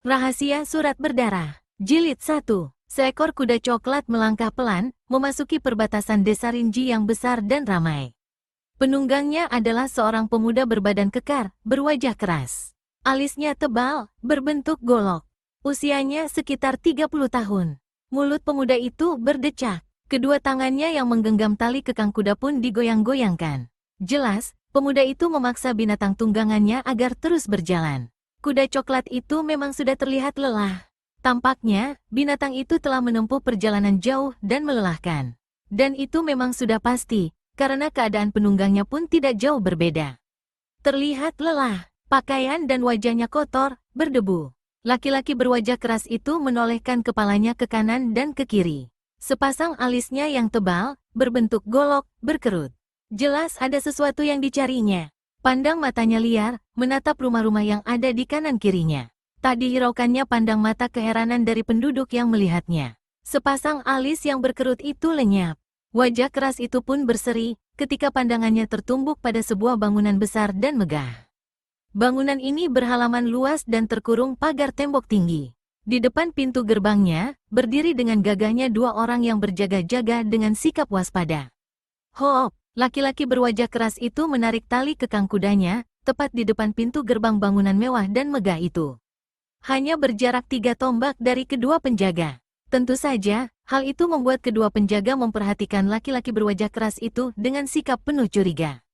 Rahasia Surat Berdarah. Jilid 1. Seekor kuda coklat melangkah pelan, memasuki perbatasan desa Rinji yang besar dan ramai. Penunggangnya adalah seorang pemuda berbadan kekar, berwajah keras. Alisnya tebal, berbentuk golok. Usianya sekitar 30 tahun. Mulut pemuda itu berdecak. Kedua tangannya yang menggenggam tali kekang kuda pun digoyang-goyangkan. Jelas, pemuda itu memaksa binatang tunggangannya agar terus berjalan. Kuda coklat itu memang sudah terlihat lelah. Tampaknya, binatang itu telah menempuh perjalanan jauh dan melelahkan. Dan itu memang sudah pasti, karena keadaan penunggangnya pun tidak jauh berbeda. Terlihat lelah, pakaian dan wajahnya kotor, berdebu. Laki-laki berwajah keras itu menolehkan kepalanya ke kanan dan ke kiri. Sepasang alisnya yang tebal, berbentuk golok, berkerut. Jelas ada sesuatu yang dicarinya. Pandang matanya liar, menatap rumah-rumah yang ada di kanan kirinya. Tak dihiraukannya pandang mata keheranan dari penduduk yang melihatnya. Sepasang alis yang berkerut itu lenyap. Wajah keras itu pun berseri, ketika pandangannya tertumbuk pada sebuah bangunan besar dan megah. Bangunan ini berhalaman luas dan terkurung pagar tembok tinggi. Di depan pintu gerbangnya, berdiri dengan gagahnya dua orang yang berjaga-jaga dengan sikap waspada. Hop! Laki-laki berwajah keras itu menarik tali kekang kudanya, tepat di depan pintu gerbang bangunan mewah dan megah itu. Hanya berjarak 3 tombak dari kedua penjaga. Tentu saja, hal itu membuat kedua penjaga memperhatikan laki-laki berwajah keras itu dengan sikap penuh curiga.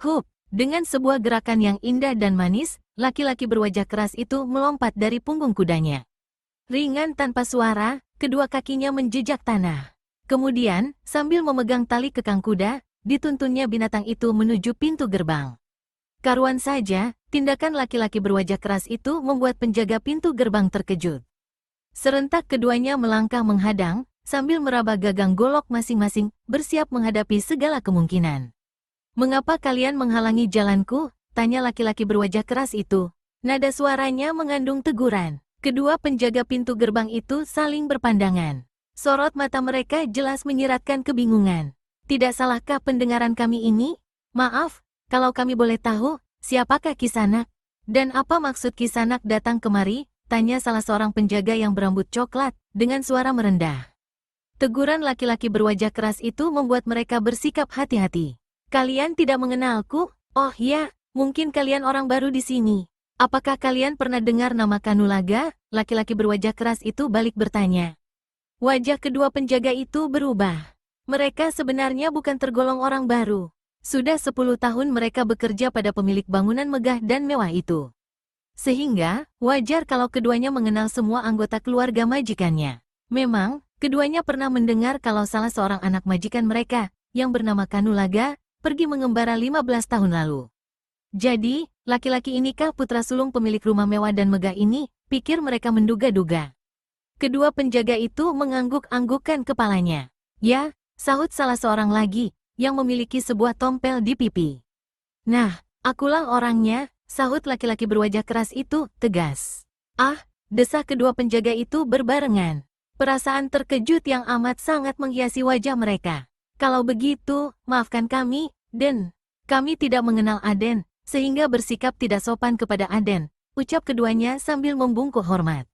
Hup! Dengan sebuah gerakan yang indah dan manis, laki-laki berwajah keras itu melompat dari punggung kudanya. Ringan tanpa suara, kedua kakinya menjejak tanah. Kemudian, sambil memegang tali kekang kuda, dituntunnya binatang itu menuju pintu gerbang. Karuan saja, tindakan laki-laki berwajah keras itu membuat penjaga pintu gerbang terkejut. Serentak keduanya melangkah menghadang, sambil meraba gagang golok masing-masing, bersiap menghadapi segala kemungkinan. "Mengapa kalian menghalangi jalanku?" tanya laki-laki berwajah keras itu. Nada suaranya mengandung teguran. Kedua penjaga pintu gerbang itu saling berpandangan. Sorot mata mereka jelas menyiratkan kebingungan. "Tidak salahkah pendengaran kami ini? Maaf, kalau kami boleh tahu, siapakah Kisanak? Dan apa maksud Kisanak datang kemari?" tanya salah seorang penjaga yang berambut coklat, dengan suara merendah. Teguran laki-laki berwajah keras itu membuat mereka bersikap hati-hati. "Kalian tidak mengenalku? Oh ya, mungkin kalian orang baru di sini. Apakah kalian pernah dengar nama Kanulaga?" Laki-laki berwajah keras itu balik bertanya. Wajah kedua penjaga itu berubah. Mereka sebenarnya bukan tergolong orang baru. Sudah 10 tahun mereka bekerja pada pemilik bangunan megah dan mewah itu. Sehingga, wajar kalau keduanya mengenal semua anggota keluarga majikannya. Memang, keduanya pernah mendengar kalau salah seorang anak majikan mereka, yang bernama Kanulaga, pergi mengembara 15 tahun lalu. Jadi, laki-laki inikah putra sulung pemilik rumah mewah dan megah ini? Pikir mereka menduga-duga. Kedua penjaga itu mengangguk-anggukkan kepalanya. "Ya," sahut salah seorang lagi, yang memiliki sebuah tompel di pipi. "Nah, akulah orangnya," sahut laki-laki berwajah keras itu, tegas. "Ah!" desah kedua penjaga itu berbarengan. Perasaan terkejut yang amat sangat menghiasi wajah mereka. "Kalau begitu, maafkan kami, Den. Kami tidak mengenal Aden, sehingga bersikap tidak sopan kepada Aden," ucap keduanya sambil membungkuk hormat.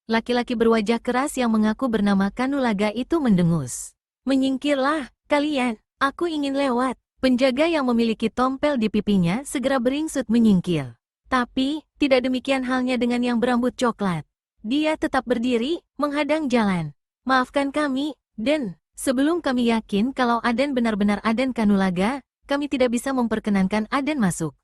Laki-laki berwajah keras yang mengaku bernama Kanulaga itu mendengus. "Menyingkirlah, kalian, aku ingin lewat." Penjaga yang memiliki tompel di pipinya segera beringsut menyingkir. Tapi, tidak demikian halnya dengan yang berambut coklat. Dia tetap berdiri, menghadang jalan. "Maafkan kami, Den. Sebelum kami yakin kalau Aden benar-benar Aden Kanulaga, kami tidak bisa memperkenankan Aden masuk.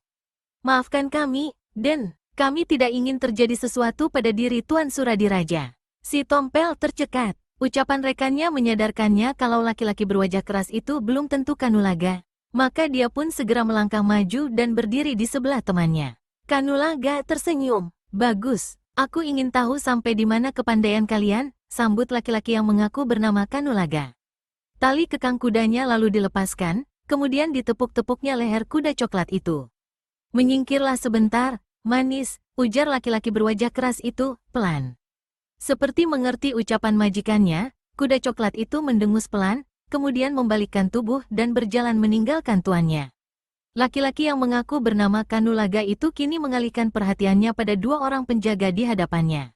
Maafkan kami, Den. Kami tidak ingin terjadi sesuatu pada diri Tuan Suradiraja." Si tompel tercekat. Ucapan rekannya menyadarkannya kalau laki-laki berwajah keras itu belum tentu Kanulaga. Maka dia pun segera melangkah maju dan berdiri di sebelah temannya. Kanulaga tersenyum. "Bagus, aku ingin tahu sampai di mana kepandaian kalian," sambut laki-laki yang mengaku bernama Kanulaga. Tali kekang kudanya lalu dilepaskan, kemudian ditepuk-tepuknya leher kuda coklat itu. "Menyingkirlah sebentar, manis," ujar laki-laki berwajah keras itu, pelan. Seperti mengerti ucapan majikannya, kuda coklat itu mendengus pelan, kemudian membalikkan tubuh dan berjalan meninggalkan tuannya. Laki-laki yang mengaku bernama Kanulaga itu kini mengalihkan perhatiannya pada dua orang penjaga di hadapannya.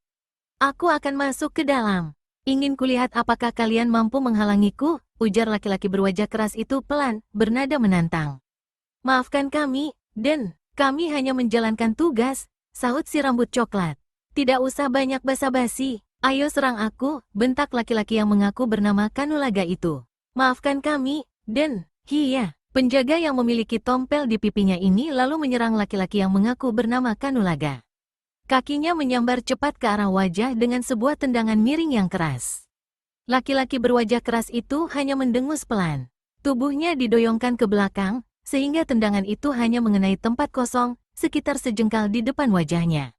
Aku akan masuk ke dalam. Ingin kulihat apakah kalian mampu menghalangiku, ujar laki-laki berwajah keras itu pelan, bernada menantang. Maafkan kami, Den, kami hanya menjalankan tugas, sahut si rambut coklat. Tidak usah banyak basa-basi, ayo serang aku, bentak laki-laki yang mengaku bernama Kanulaga itu. Maafkan kami, Den, hiya. Penjaga yang memiliki tompel di pipinya ini lalu menyerang laki-laki yang mengaku bernama Kanulaga. Kakinya menyambar cepat ke arah wajah dengan sebuah tendangan miring yang keras. Laki-laki berwajah keras itu hanya mendengus pelan. Tubuhnya didoyongkan ke belakang, sehingga tendangan itu hanya mengenai tempat kosong, sekitar sejengkal di depan wajahnya.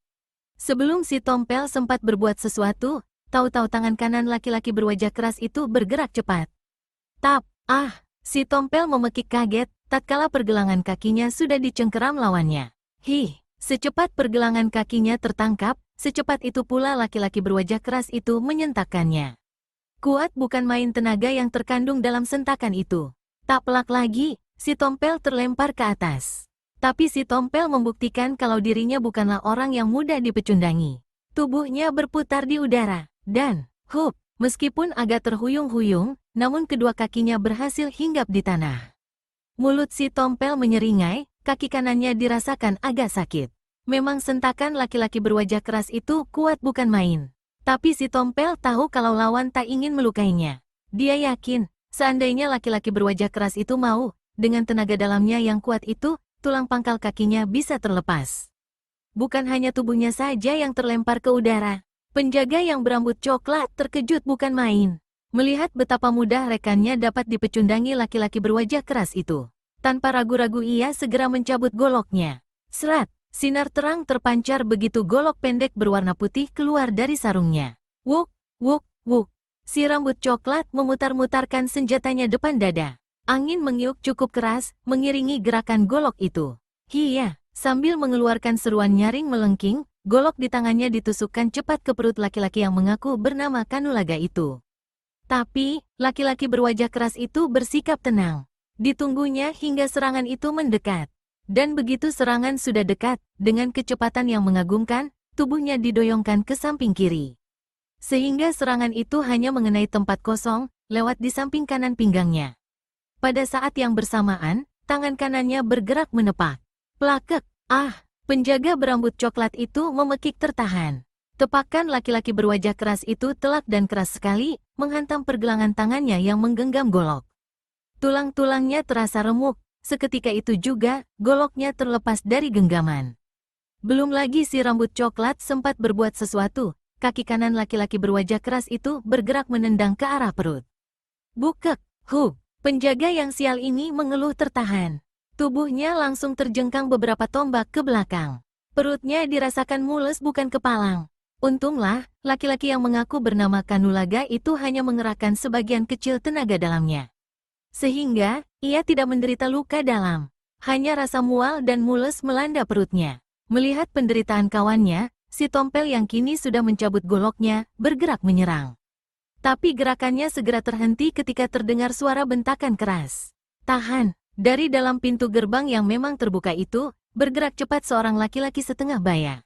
Sebelum si tompel sempat berbuat sesuatu, tahu-tahu tangan kanan laki-laki berwajah keras itu bergerak cepat. Tap, si tompel memekik kaget, tatkala pergelangan kakinya sudah dicengkeram lawannya. Secepat pergelangan kakinya tertangkap, secepat itu pula laki-laki berwajah keras itu menyentakkannya. Kuat bukan main tenaga yang terkandung dalam sentakan itu. Tak pelak lagi, si tompel terlempar ke atas. Tapi si tompel membuktikan kalau dirinya bukanlah orang yang mudah dipecundangi. Tubuhnya berputar di udara, dan, meskipun agak terhuyung-huyung, namun kedua kakinya berhasil hinggap di tanah. Mulut si tompel menyeringai, kaki kanannya dirasakan agak sakit. Memang sentakan laki-laki berwajah keras itu kuat bukan main. Tapi si tompel tahu kalau lawan tak ingin melukainya. Dia yakin, seandainya laki-laki berwajah keras itu mau, dengan tenaga dalamnya yang kuat itu, tulang pangkal kakinya bisa terlepas. Bukan hanya tubuhnya saja yang terlempar ke udara. Penjaga yang berambut coklat terkejut bukan main. Melihat betapa mudah rekannya dapat dipecundangi laki-laki berwajah keras itu. Tanpa ragu-ragu ia segera mencabut goloknya. Serat, sinar terang terpancar begitu golok pendek berwarna putih keluar dari sarungnya. Wuk, wuk, wuk. Si rambut coklat memutar-mutarkan senjatanya depan dada. Angin mengiuk cukup keras, mengiringi gerakan golok itu. Hiya, sambil mengeluarkan seruan nyaring melengking, golok di tangannya ditusukkan cepat ke perut laki-laki yang mengaku bernama Kanulaga itu. Tapi, laki-laki berwajah keras itu bersikap tenang. Ditunggunya hingga serangan itu mendekat. Dan begitu serangan sudah dekat, dengan kecepatan yang mengagumkan, tubuhnya didoyongkan ke samping kiri. Sehingga serangan itu hanya mengenai tempat kosong, lewat di samping kanan pinggangnya. Pada saat yang bersamaan, tangan kanannya bergerak menepak. Plakek, penjaga berambut coklat itu memekik tertahan. Tepakan laki-laki berwajah keras itu telak dan keras sekali, menghantam pergelangan tangannya yang menggenggam golok. Tulang-tulangnya terasa remuk, seketika itu juga, goloknya terlepas dari genggaman. Belum lagi si rambut coklat sempat berbuat sesuatu, kaki kanan laki-laki berwajah keras itu bergerak menendang ke arah perut. Bukek, penjaga yang sial ini mengeluh tertahan. Tubuhnya langsung terjengkang beberapa tombak ke belakang. Perutnya dirasakan mules bukan kepalang. Untunglah, laki-laki yang mengaku bernama Kanulaga itu hanya mengerahkan sebagian kecil tenaga dalamnya. Sehingga, ia tidak menderita luka dalam. Hanya rasa mual dan mules melanda perutnya. Melihat penderitaan kawannya, si tompel yang kini sudah mencabut goloknya, bergerak menyerang. Tapi gerakannya segera terhenti ketika terdengar suara bentakan keras. Tahan! Dari dalam pintu gerbang yang memang terbuka itu, bergerak cepat seorang laki-laki setengah baya.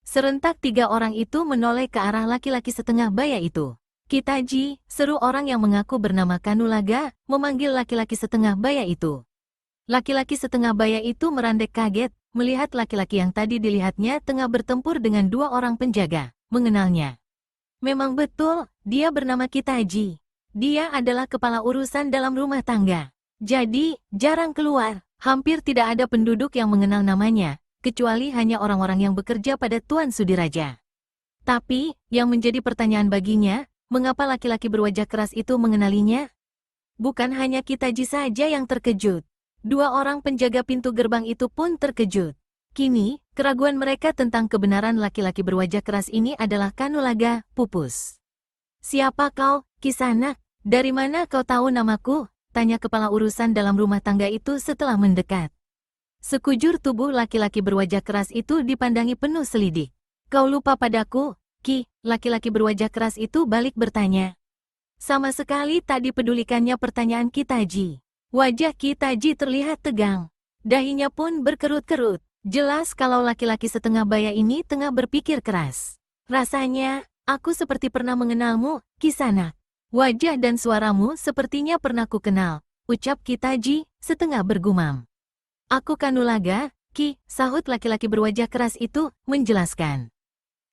Serentak 3 orang itu menoleh ke arah laki-laki setengah baya itu. Kitaji, seru orang yang mengaku bernama Kanulaga, memanggil laki-laki setengah baya itu. Laki-laki setengah baya itu merandek kaget, melihat laki-laki yang tadi dilihatnya tengah bertempur dengan 2 orang penjaga, mengenalnya. Memang betul, dia bernama Kitaji. Dia adalah kepala urusan dalam rumah tangga. Jadi, jarang keluar, hampir tidak ada penduduk yang mengenal namanya, kecuali hanya orang-orang yang bekerja pada Tuan Sudiraja. Tapi, yang menjadi pertanyaan baginya, mengapa laki-laki berwajah keras itu mengenalinya? Bukan hanya Kitaji saja yang terkejut. 2 orang penjaga pintu gerbang itu pun terkejut. Kini, keraguan mereka tentang kebenaran laki-laki berwajah keras ini adalah Kanulaga, pupus. Siapa kau, Kisanak? Dari mana kau tahu namaku? Tanya kepala urusan dalam rumah tangga itu setelah mendekat. Sekujur tubuh laki-laki berwajah keras itu dipandangi penuh selidik. Kau lupa padaku, Ki? Laki-laki berwajah keras itu balik bertanya. Sama sekali tak dipedulikannya pertanyaan Kitaji. Wajah Kitaji terlihat tegang. Dahinya pun berkerut-kerut. Jelas kalau laki-laki setengah baya ini tengah berpikir keras. Rasanya, aku seperti pernah mengenalmu, Kisanak. Wajah dan suaramu sepertinya pernah ku kenal, ucap Kitaji, setengah bergumam. Aku Kanulaga, Ki, sahut laki-laki berwajah keras itu, menjelaskan.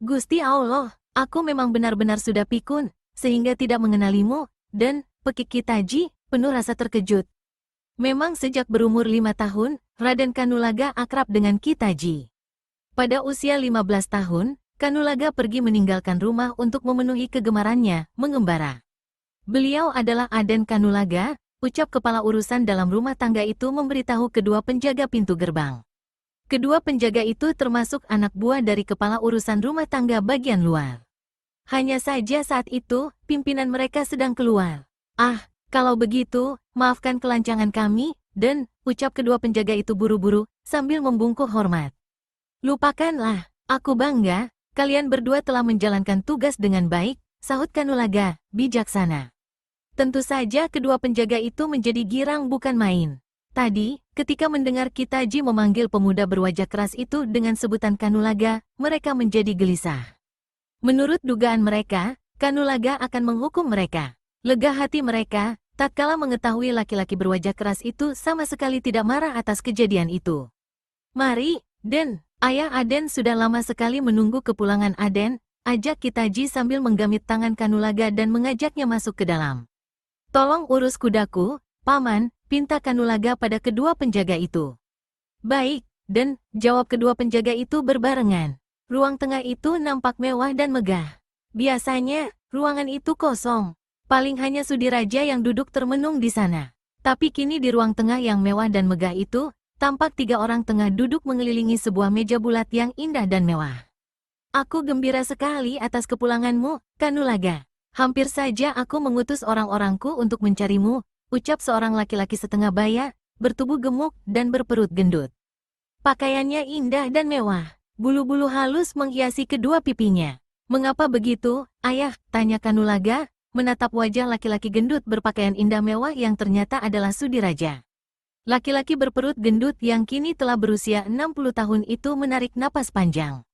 Gusti Allah, aku memang benar-benar sudah pikun, sehingga tidak mengenalimu, dan, pekik Kitaji, penuh rasa terkejut. Memang sejak berumur 5 tahun, Raden Kanulaga akrab dengan Kitaji. Pada usia 15 tahun, Kanulaga pergi meninggalkan rumah untuk memenuhi kegemarannya, mengembara. Beliau adalah Aden Kanulaga, ucap kepala urusan dalam rumah tangga itu memberitahu kedua penjaga pintu gerbang. Kedua penjaga itu termasuk anak buah dari kepala urusan rumah tangga bagian luar. Hanya saja saat itu, pimpinan mereka sedang keluar. Ah, kalau begitu, maafkan kelancangan kami, dan, ucap kedua penjaga itu buru-buru, sambil membungkuk hormat. Lupakanlah, aku bangga, kalian berdua telah menjalankan tugas dengan baik, sahut Kanulaga, bijaksana. Tentu saja kedua penjaga itu menjadi girang bukan main. Tadi, ketika mendengar Kitaji memanggil pemuda berwajah keras itu dengan sebutan Kanulaga, mereka menjadi gelisah. Menurut dugaan mereka, Kanulaga akan menghukum mereka. Lega hati mereka, tatkala mengetahui laki-laki berwajah keras itu sama sekali tidak marah atas kejadian itu. Mari, Den, ayah Aden sudah lama sekali menunggu kepulangan Aden, ajak Kitaji sambil menggamit tangan Kanulaga dan mengajaknya masuk ke dalam. Tolong urus kudaku, Paman, pinta Kanulaga pada kedua penjaga itu. Baik, Den, jawab kedua penjaga itu berbarengan. Ruang tengah itu nampak mewah dan megah. Biasanya, ruangan itu kosong. Paling hanya Sudiraja yang duduk termenung di sana. Tapi kini di ruang tengah yang mewah dan megah itu, tampak 3 orang tengah duduk mengelilingi sebuah meja bulat yang indah dan mewah. Aku gembira sekali atas kepulanganmu, Kanulaga. Hampir saja aku mengutus orang-orangku untuk mencarimu, ucap seorang laki-laki setengah baya, bertubuh gemuk dan berperut gendut. Pakaiannya indah dan mewah, bulu-bulu halus menghiasi kedua pipinya. Mengapa begitu, ayah? Tanya Kanulaga, menatap wajah laki-laki gendut berpakaian indah mewah yang ternyata adalah Sudiraja. Laki-laki berperut gendut yang kini telah berusia 60 tahun itu menarik napas panjang.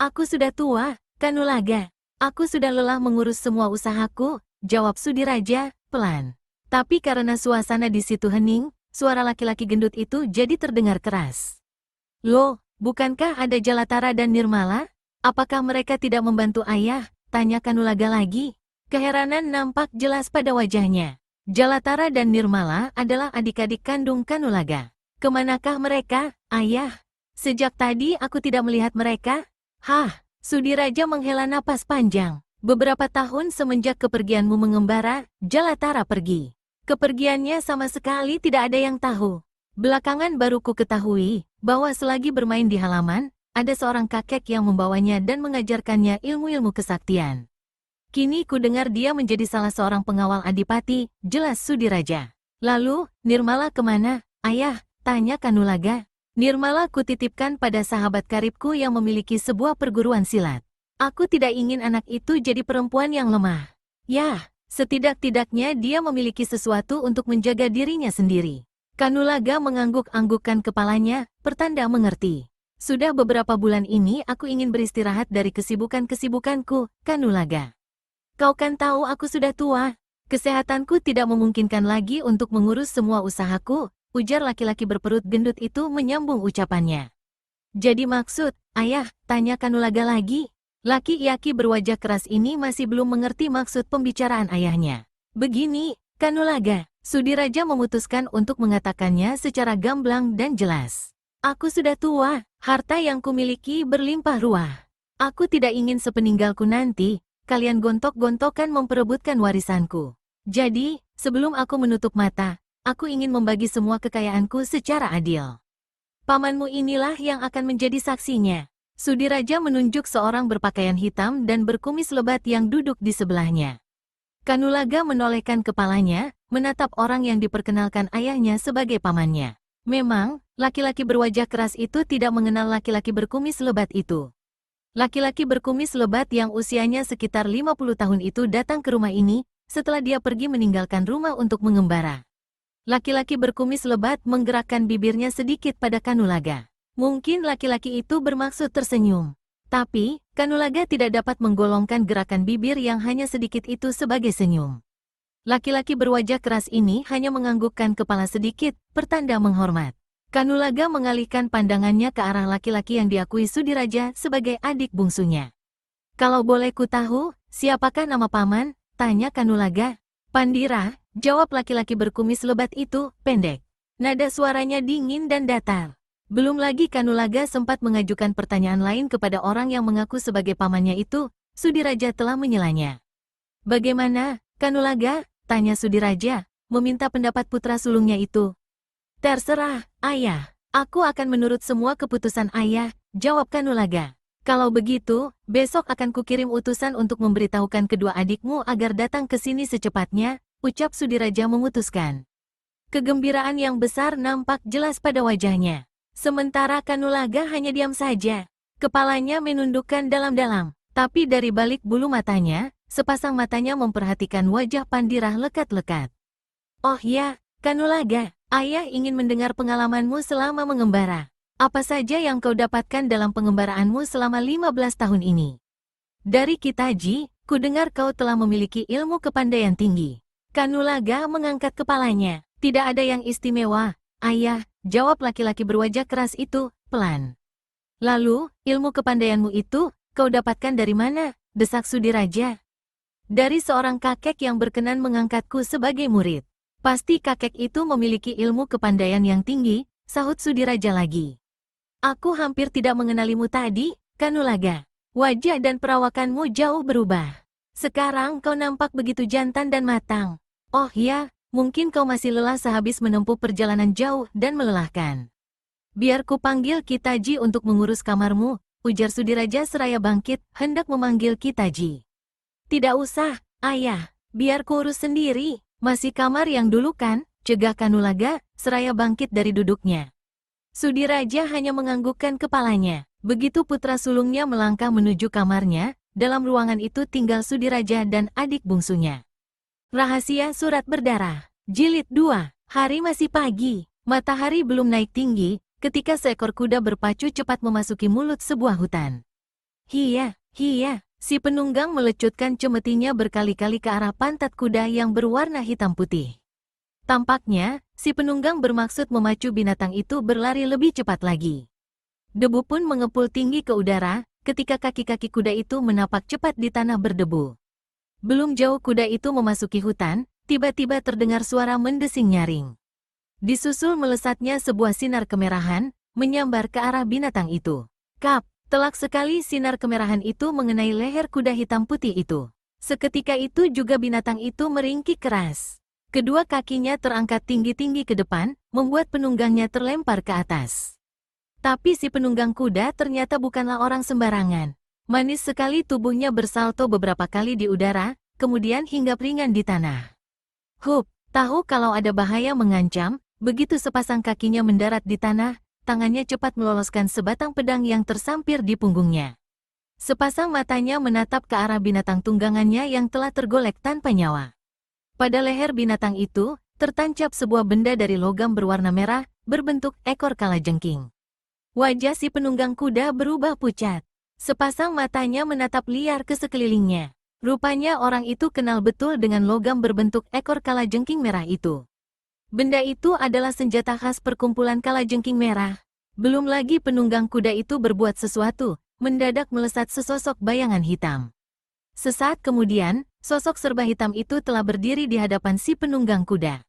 Aku sudah tua, Kanulaga. Aku sudah lelah mengurus semua usahaku, jawab Sudiraja, pelan. Tapi karena suasana di situ hening, suara laki-laki gendut itu jadi terdengar keras. Loh, bukankah ada Jalatara dan Nirmala? Apakah mereka tidak membantu ayah? Tanya Kanulaga lagi. Keheranan nampak jelas pada wajahnya. Jalatara dan Nirmala adalah adik-adik kandung Kanulaga. Kemanakah mereka, ayah? Sejak tadi aku tidak melihat mereka. Hah? Sudiraja menghela napas panjang. Beberapa tahun semenjak kepergianmu mengembara, Jalatara pergi. Kepergiannya sama sekali tidak ada yang tahu. Belakangan baru ku ketahui bahwa selagi bermain di halaman, ada seorang kakek yang membawanya dan mengajarkannya ilmu-ilmu kesaktian. Kini ku dengar dia menjadi salah seorang pengawal Adipati, jelas Sudiraja. Lalu, Nirmala kemana, ayah? Tanya Kanulaga. Nirmala kutitipkan pada sahabat karibku yang memiliki sebuah perguruan silat. Aku tidak ingin anak itu jadi perempuan yang lemah. Yah, setidak-tidaknya dia memiliki sesuatu untuk menjaga dirinya sendiri. Kanulaga mengangguk-anggukkan kepalanya, pertanda mengerti. Sudah beberapa bulan ini aku ingin beristirahat dari kesibukan-kesibukanku, Kanulaga. Kau kan tahu aku sudah tua. Kesehatanku tidak memungkinkan lagi untuk mengurus semua usahaku, ujar laki-laki berperut gendut itu menyambung ucapannya. Jadi maksud, ayah? Tanya Kanulaga lagi. Laki-laki berwajah keras ini masih belum mengerti maksud pembicaraan ayahnya. Begini, Kanulaga, Sudiraja memutuskan untuk mengatakannya secara gamblang dan jelas. Aku sudah tua, harta yang kumiliki berlimpah ruah. Aku tidak ingin sepeninggalku nanti, kalian gontok-gontokan memperebutkan warisanku. Jadi, sebelum aku menutup mata, aku ingin membagi semua kekayaanku secara adil. Pamanmu inilah yang akan menjadi saksinya. Sudiraja menunjuk seorang berpakaian hitam dan berkumis lebat yang duduk di sebelahnya. Kanulaga menolehkan kepalanya, menatap orang yang diperkenalkan ayahnya sebagai pamannya. Memang, laki-laki berwajah keras itu tidak mengenal laki-laki berkumis lebat itu. Laki-laki berkumis lebat yang usianya sekitar 50 tahun itu datang ke rumah ini, setelah dia pergi meninggalkan rumah untuk mengembara. Laki-laki berkumis lebat menggerakkan bibirnya sedikit pada Kanulaga. Mungkin laki-laki itu bermaksud tersenyum. Tapi, Kanulaga tidak dapat menggolongkan gerakan bibir yang hanya sedikit itu sebagai senyum. Laki-laki berwajah keras ini hanya menganggukkan kepala sedikit, pertanda menghormat. Kanulaga mengalihkan pandangannya ke arah laki-laki yang diakui Sudiraja sebagai adik bungsunya. "Kalau boleh ku tahu, siapakah nama paman?" tanya Kanulaga. "Pandira," jawab laki-laki berkumis lebat itu, pendek. Nada suaranya dingin dan datar. Belum lagi Kanulaga sempat mengajukan pertanyaan lain kepada orang yang mengaku sebagai pamannya itu, Sudiraja telah menyelanya. "Bagaimana, Kanulaga?" tanya Sudiraja, meminta pendapat putra sulungnya itu. "Terserah, ayah. Aku akan menurut semua keputusan ayah," jawab Kanulaga. "Kalau begitu, besok akan kukirim utusan untuk memberitahukan kedua adikmu agar datang ke sini secepatnya," ucap Sudiraja memutuskan. Kegembiraan yang besar nampak jelas pada wajahnya. Sementara Kanulaga hanya diam saja. Kepalanya menundukkan dalam-dalam, tapi dari balik bulu matanya, sepasang matanya memperhatikan wajah Pandira lekat-lekat. "Oh ya, Kanulaga, ayah ingin mendengar pengalamanmu selama mengembara. Apa saja yang kau dapatkan dalam pengembaraanmu selama 15 tahun ini?" "Dari Kitaji, ku dengar kau telah memiliki ilmu kepandaian tinggi." Kanulaga mengangkat kepalanya. "Tidak ada yang istimewa, ayah," jawab laki-laki berwajah keras itu, pelan. "Lalu, ilmu kepandaianmu itu, kau dapatkan dari mana?" desak Sudiraja. "Dari seorang kakek yang berkenan mengangkatku sebagai murid." "Pasti kakek itu memiliki ilmu kepandaian yang tinggi," sahut Sudiraja lagi. "Aku hampir tidak mengenalimu tadi, Kanulaga. Wajah dan perawakanmu jauh berubah. Sekarang kau nampak begitu jantan dan matang. Oh ya, mungkin kau masih lelah sehabis menempuh perjalanan jauh dan melelahkan. Biar ku panggil Kitaji untuk mengurus kamarmu," ujar Sudiraja seraya bangkit, hendak memanggil Kitaji. "Tidak usah, ayah. Biar ku urus sendiri. Masih kamar yang dulu kan?" cegah Kanulaga, seraya bangkit dari duduknya. Sudiraja hanya menganggukkan kepalanya. Begitu putra sulungnya melangkah menuju kamarnya, dalam ruangan itu tinggal Sudiraja dan adik bungsunya. Rahasia Surat Berdarah. Jilid 2. Hari masih pagi. Matahari belum naik tinggi, ketika seekor kuda berpacu cepat memasuki mulut sebuah hutan. "Hiya, hiya." Si penunggang melecutkan cemetinya berkali-kali ke arah pantat kuda yang berwarna hitam putih. Tampaknya, si penunggang bermaksud memacu binatang itu berlari lebih cepat lagi. Debu pun mengepul tinggi ke udara, ketika kaki-kaki kuda itu menapak cepat di tanah berdebu. Belum jauh kuda itu memasuki hutan, tiba-tiba terdengar suara mendesing nyaring. Disusul melesatnya sebuah sinar kemerahan, menyambar ke arah binatang itu. Kap! Telak sekali sinar kemerahan itu mengenai leher kuda hitam putih itu. Seketika itu juga binatang itu meringkik keras. Kedua kakinya terangkat tinggi-tinggi ke depan, membuat penunggangnya terlempar ke atas. Tapi si penunggang kuda ternyata bukanlah orang sembarangan. Manis sekali tubuhnya bersalto beberapa kali di udara, kemudian hinggap ringan di tanah. Hup, tahu kalau ada bahaya mengancam, begitu sepasang kakinya mendarat di tanah, tangannya cepat meloloskan sebatang pedang yang tersampir di punggungnya. Sepasang matanya menatap ke arah binatang tunggangannya yang telah tergolek tanpa nyawa. Pada leher binatang itu, tertancap sebuah benda dari logam berwarna merah, berbentuk ekor kalajengking. Wajah si penunggang kuda berubah pucat. Sepasang matanya menatap liar ke sekelilingnya. Rupanya orang itu kenal betul dengan logam berbentuk ekor kalajengking merah itu. Benda itu adalah senjata khas perkumpulan kalajengking merah. Belum lagi penunggang kuda itu berbuat sesuatu, mendadak melesat sesosok bayangan hitam. Sesaat kemudian, sosok serba hitam itu telah berdiri di hadapan si penunggang kuda.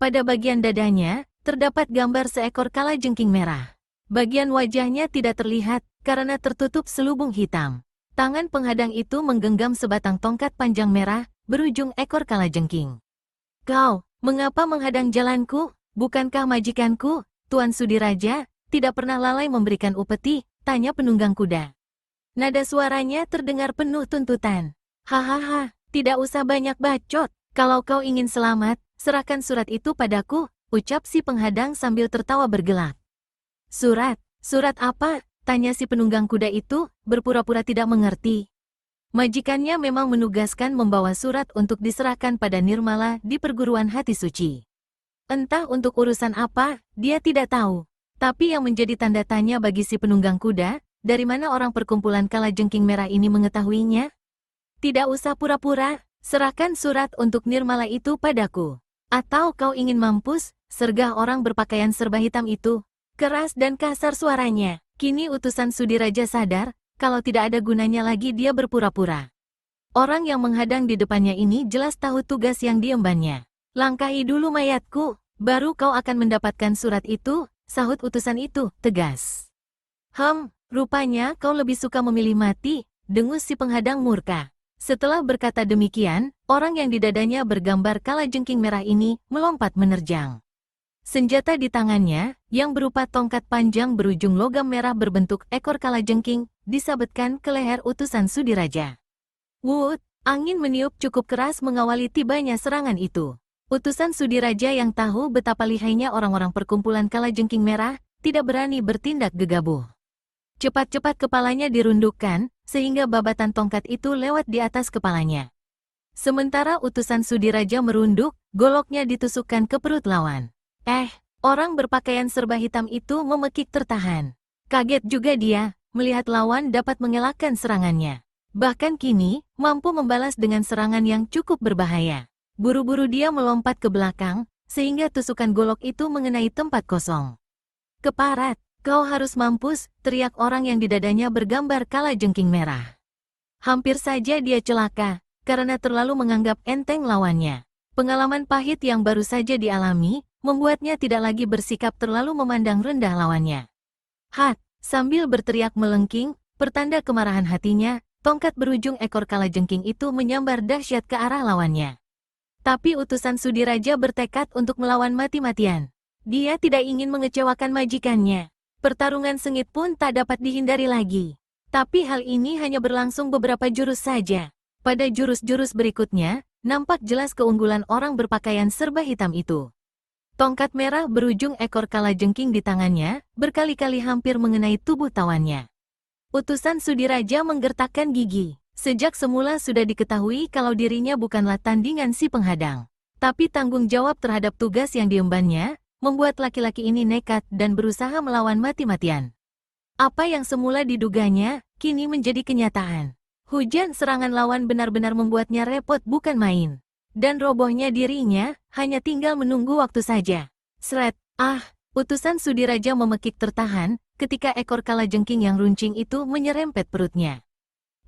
Pada bagian dadanya, terdapat gambar seekor kalajengking merah. Bagian wajahnya tidak terlihat, karena tertutup selubung hitam. Tangan penghadang itu menggenggam sebatang tongkat panjang merah, berujung ekor kalajengking. "Kau, mengapa menghadang jalanku? Bukankah majikanku, Tuan Sudiraja, tidak pernah lalai memberikan upeti?" tanya penunggang kuda. Nada suaranya terdengar penuh tuntutan. "Hahaha, tidak usah banyak bacot. Kalau kau ingin selamat, serahkan surat itu padaku," ucap si penghadang sambil tertawa bergelak. "Surat? Surat apa?" tanya si penunggang kuda itu, berpura-pura tidak mengerti. Majikannya memang menugaskan membawa surat untuk diserahkan pada Nirmala di perguruan hati suci. Entah untuk urusan apa, dia tidak tahu. Tapi yang menjadi tanda tanya bagi si penunggang kuda, dari mana orang perkumpulan kalajengking merah ini mengetahuinya? Tidak usah pura-pura, serahkan surat untuk Nirmala itu padaku. Atau kau ingin mampus, sergah orang berpakaian serba hitam itu. Keras dan kasar suaranya. Kini utusan Sudiraja sadar, kalau tidak ada gunanya lagi dia berpura-pura. Orang yang menghadang di depannya ini jelas tahu tugas yang diembannya. Langkahi dulu mayatku, baru kau akan mendapatkan surat itu, sahut utusan itu, tegas. Rupanya kau lebih suka memilih mati, dengus si penghadang murka. Setelah berkata demikian, orang yang di dadanya bergambar kalajengking merah ini melompat menerjang. Senjata di tangannya, yang berupa tongkat panjang berujung logam merah berbentuk ekor kalajengking, disabetkan ke leher utusan Sudiraja. Wut, angin meniup cukup keras mengawali tibanya serangan itu. Utusan Sudiraja yang tahu betapa lihainya orang-orang perkumpulan kalajengking merah, tidak berani bertindak gegabah. Cepat-cepat kepalanya dirundukkan, sehingga babatan tongkat itu lewat di atas kepalanya. Sementara utusan Sudiraja merunduk, goloknya ditusukkan ke perut lawan. Orang berpakaian serba hitam itu memekik tertahan. Kaget juga dia, melihat lawan dapat mengelakkan serangannya. Bahkan kini, mampu membalas dengan serangan yang cukup berbahaya. Buru-buru dia melompat ke belakang, sehingga tusukan golok itu mengenai tempat kosong. Keparat, kau harus mampus, teriak orang yang di dadanya bergambar kalajengking merah. Hampir saja dia celaka, karena terlalu menganggap enteng lawannya. Pengalaman pahit yang baru saja dialami, membuatnya tidak lagi bersikap terlalu memandang rendah lawannya. Sambil berteriak melengking, pertanda kemarahan hatinya, tongkat berujung ekor kalajengking itu menyambar dahsyat ke arah lawannya. Tapi utusan Sudiraja bertekad untuk melawan mati-matian. Dia tidak ingin mengecewakan majikannya. Pertarungan sengit pun tak dapat dihindari lagi. Tapi hal ini hanya berlangsung beberapa jurus saja. Pada jurus-jurus berikutnya, nampak jelas keunggulan orang berpakaian serba hitam itu. Tongkat merah berujung ekor kalajengking di tangannya, berkali-kali hampir mengenai tubuh tawannya. Utusan Sudiraja menggertakkan gigi. Sejak semula sudah diketahui kalau dirinya bukanlah tandingan si penghadang. Tapi tanggung jawab terhadap tugas yang diembannya, membuat laki-laki ini nekat dan berusaha melawan mati-matian. Apa yang semula diduganya, kini menjadi kenyataan. Hujan serangan lawan benar-benar membuatnya repot bukan main. Dan robohnya dirinya, hanya tinggal menunggu waktu saja. Utusan Sudiraja memekik tertahan, ketika ekor kalajengking yang runcing itu menyerempet perutnya.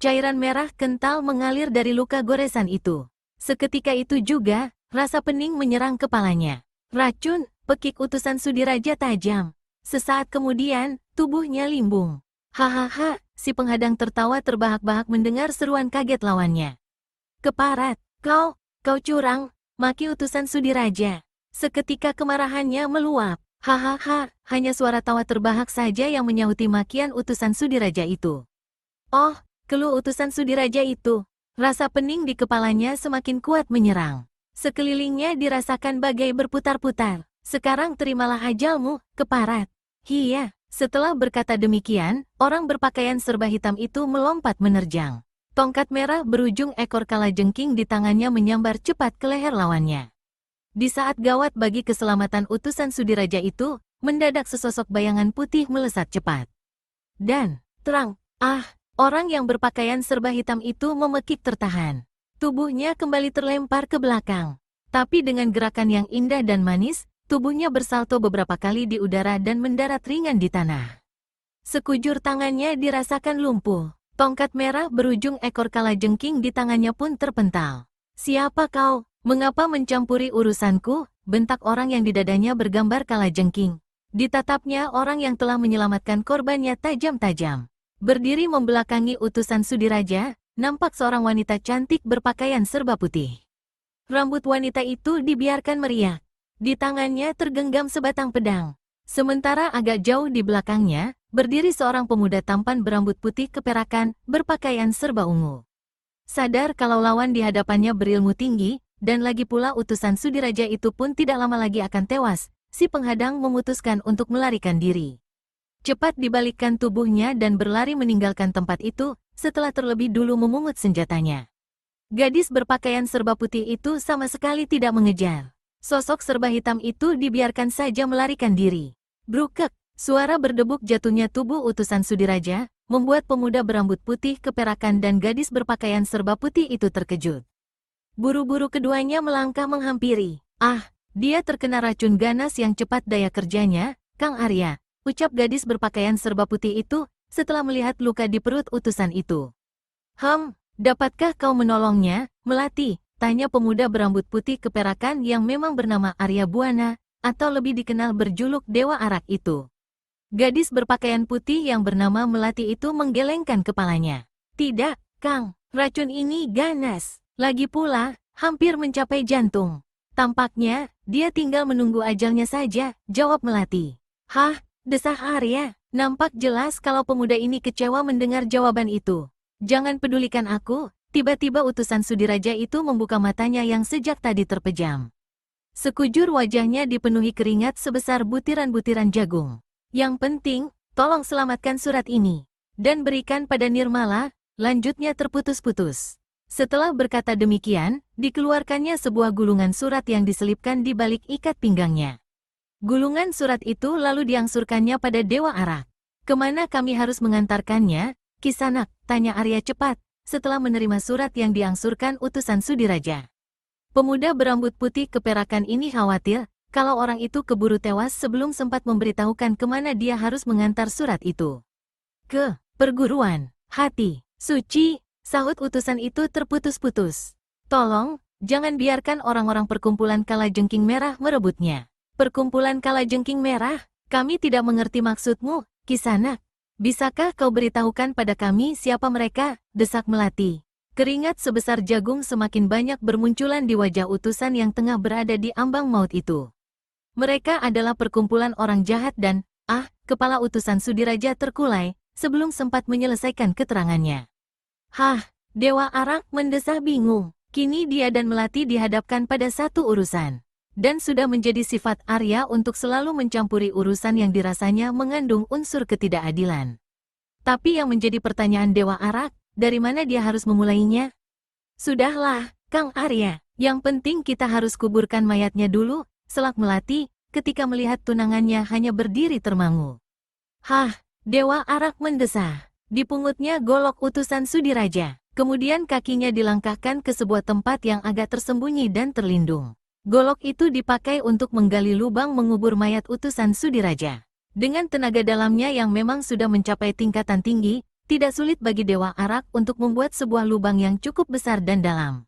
Cairan merah kental mengalir dari luka goresan itu. Seketika itu juga, rasa pening menyerang kepalanya. Racun, pekik utusan Sudiraja tajam. Sesaat kemudian, tubuhnya limbung. Hahaha, si penghadang tertawa terbahak-bahak mendengar seruan kaget lawannya. Keparat, kau curang, maki utusan Sudiraja. Seketika kemarahannya meluap. Hahaha, hanya suara tawa terbahak saja yang menyahuti makian utusan Sudiraja itu. Keluh utusan Sudiraja itu. Rasa pening di kepalanya semakin kuat menyerang. Sekelilingnya dirasakan bagai berputar-putar. Sekarang terimalah ajalmu, keparat. Setelah berkata demikian, orang berpakaian serba hitam itu melompat menerjang. Tongkat merah berujung ekor kalajengking di tangannya menyambar cepat ke leher lawannya. Di saat gawat bagi keselamatan utusan Sudiraja itu, mendadak sesosok bayangan putih melesat cepat. Dan, terang, orang yang berpakaian serba hitam itu memekik tertahan. Tubuhnya kembali terlempar ke belakang. Tapi dengan gerakan yang indah dan manis, tubuhnya bersalto beberapa kali di udara dan mendarat ringan di tanah. Sekujur tangannya dirasakan lumpuh. Tongkat merah berujung ekor kalajengking di tangannya pun terpental. Siapa kau? Mengapa mencampuri urusanku? Bentak orang yang di dadanya bergambar kalajengking. Ditatapnya orang yang telah menyelamatkan korbannya tajam-tajam. Berdiri membelakangi utusan Sudiraja, nampak seorang wanita cantik berpakaian serba putih. Rambut wanita itu dibiarkan meriak. Di tangannya tergenggam sebatang pedang. Sementara agak jauh di belakangnya, berdiri seorang pemuda tampan berambut putih keperakan, berpakaian serba ungu. Sadar kalau lawan di hadapannya berilmu tinggi, dan lagi pula utusan Sudiraja itu pun tidak lama lagi akan tewas, si penghadang memutuskan untuk melarikan diri. Cepat dibalikkan tubuhnya dan berlari meninggalkan tempat itu, setelah terlebih dulu memungut senjatanya. Gadis berpakaian serba putih itu sama sekali tidak mengejar. Sosok serba hitam itu dibiarkan saja melarikan diri. Brukek, suara berdebuk jatuhnya tubuh utusan Sudiraja, membuat pemuda berambut putih keperakan dan gadis berpakaian serba putih itu terkejut. Buru-buru keduanya melangkah menghampiri. Ah, dia terkena racun ganas yang cepat daya kerjanya, Kang Arya, ucap gadis berpakaian serba putih itu, setelah melihat luka di perut utusan itu. Dapatkah kau menolongnya, Melati? Tanya pemuda berambut putih keperakan yang memang bernama Arya Buana, atau lebih dikenal berjuluk Dewa Arak itu. Gadis berpakaian putih yang bernama Melati itu menggelengkan kepalanya. Tidak, Kang, racun ini ganas. Lagi pula, hampir mencapai jantung. Tampaknya, dia tinggal menunggu ajalnya saja, jawab Melati. Hah, desah Arya. Nampak jelas kalau pemuda ini kecewa mendengar jawaban itu. Jangan pedulikan aku. Tiba-tiba utusan Sudiraja itu membuka matanya yang sejak tadi terpejam. Sekujur wajahnya dipenuhi keringat sebesar butiran-butiran jagung. Yang penting, tolong selamatkan surat ini. Dan berikan pada Nirmala, lanjutnya terputus-putus. Setelah berkata demikian, dikeluarkannya sebuah gulungan surat yang diselipkan di balik ikat pinggangnya. Gulungan surat itu lalu diangsurkannya pada Dewa Arak. Kemana kami harus mengantarkannya, Kisanak? Tanya Arya cepat. Setelah menerima surat yang diangsurkan utusan Sudiraja. Pemuda berambut putih keperakan ini khawatir, kalau orang itu keburu tewas sebelum sempat memberitahukan kemana dia harus mengantar surat itu. Ke perguruan hati suci, sahut utusan itu terputus-putus. Tolong, jangan biarkan orang-orang perkumpulan Kalajengking Merah merebutnya. Perkumpulan Kalajengking Merah? Kami tidak mengerti maksudmu, Kisanak. Bisakah kau beritahukan pada kami siapa mereka? Desak Melati. Keringat sebesar jagung semakin banyak bermunculan di wajah utusan yang tengah berada di ambang maut itu. Mereka adalah perkumpulan orang jahat dan, kepala utusan Sudiraja terkulai, sebelum sempat menyelesaikan keterangannya. Dewa Arak mendesah bingung. Kini dia dan Melati dihadapkan pada satu urusan. Dan sudah menjadi sifat Arya untuk selalu mencampuri urusan yang dirasanya mengandung unsur ketidakadilan. Tapi yang menjadi pertanyaan Dewa Arak, dari mana dia harus memulainya? Sudahlah, Kang Arya, yang penting kita harus kuburkan mayatnya dulu, selak Melati, ketika melihat tunangannya hanya berdiri termangu. Dewa Arak mendesah. Dipungutnya golok utusan Sudiraja, kemudian kakinya dilangkahkan ke sebuah tempat yang agak tersembunyi dan terlindung. Golok itu dipakai untuk menggali lubang mengubur mayat utusan Sudiraja. Dengan tenaga dalamnya yang memang sudah mencapai tingkatan tinggi, tidak sulit bagi Dewa Arak untuk membuat sebuah lubang yang cukup besar dan dalam.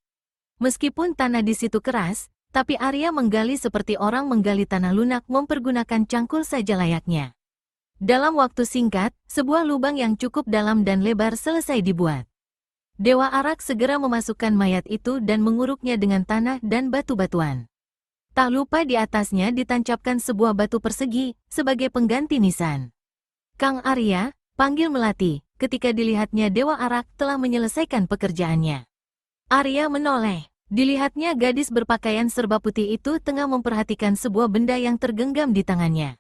Meskipun tanah di situ keras, tapi Arya menggali seperti orang menggali tanah lunak mempergunakan cangkul saja layaknya. Dalam waktu singkat, sebuah lubang yang cukup dalam dan lebar selesai dibuat. Dewa Arak segera memasukkan mayat itu dan menguruknya dengan tanah dan batu-batuan. Tak lupa di atasnya ditancapkan sebuah batu persegi, sebagai pengganti nisan. Kang Arya, panggil Melati, ketika dilihatnya Dewa Arak telah menyelesaikan pekerjaannya. Arya menoleh, dilihatnya gadis berpakaian serba putih itu tengah memperhatikan sebuah benda yang tergenggam di tangannya.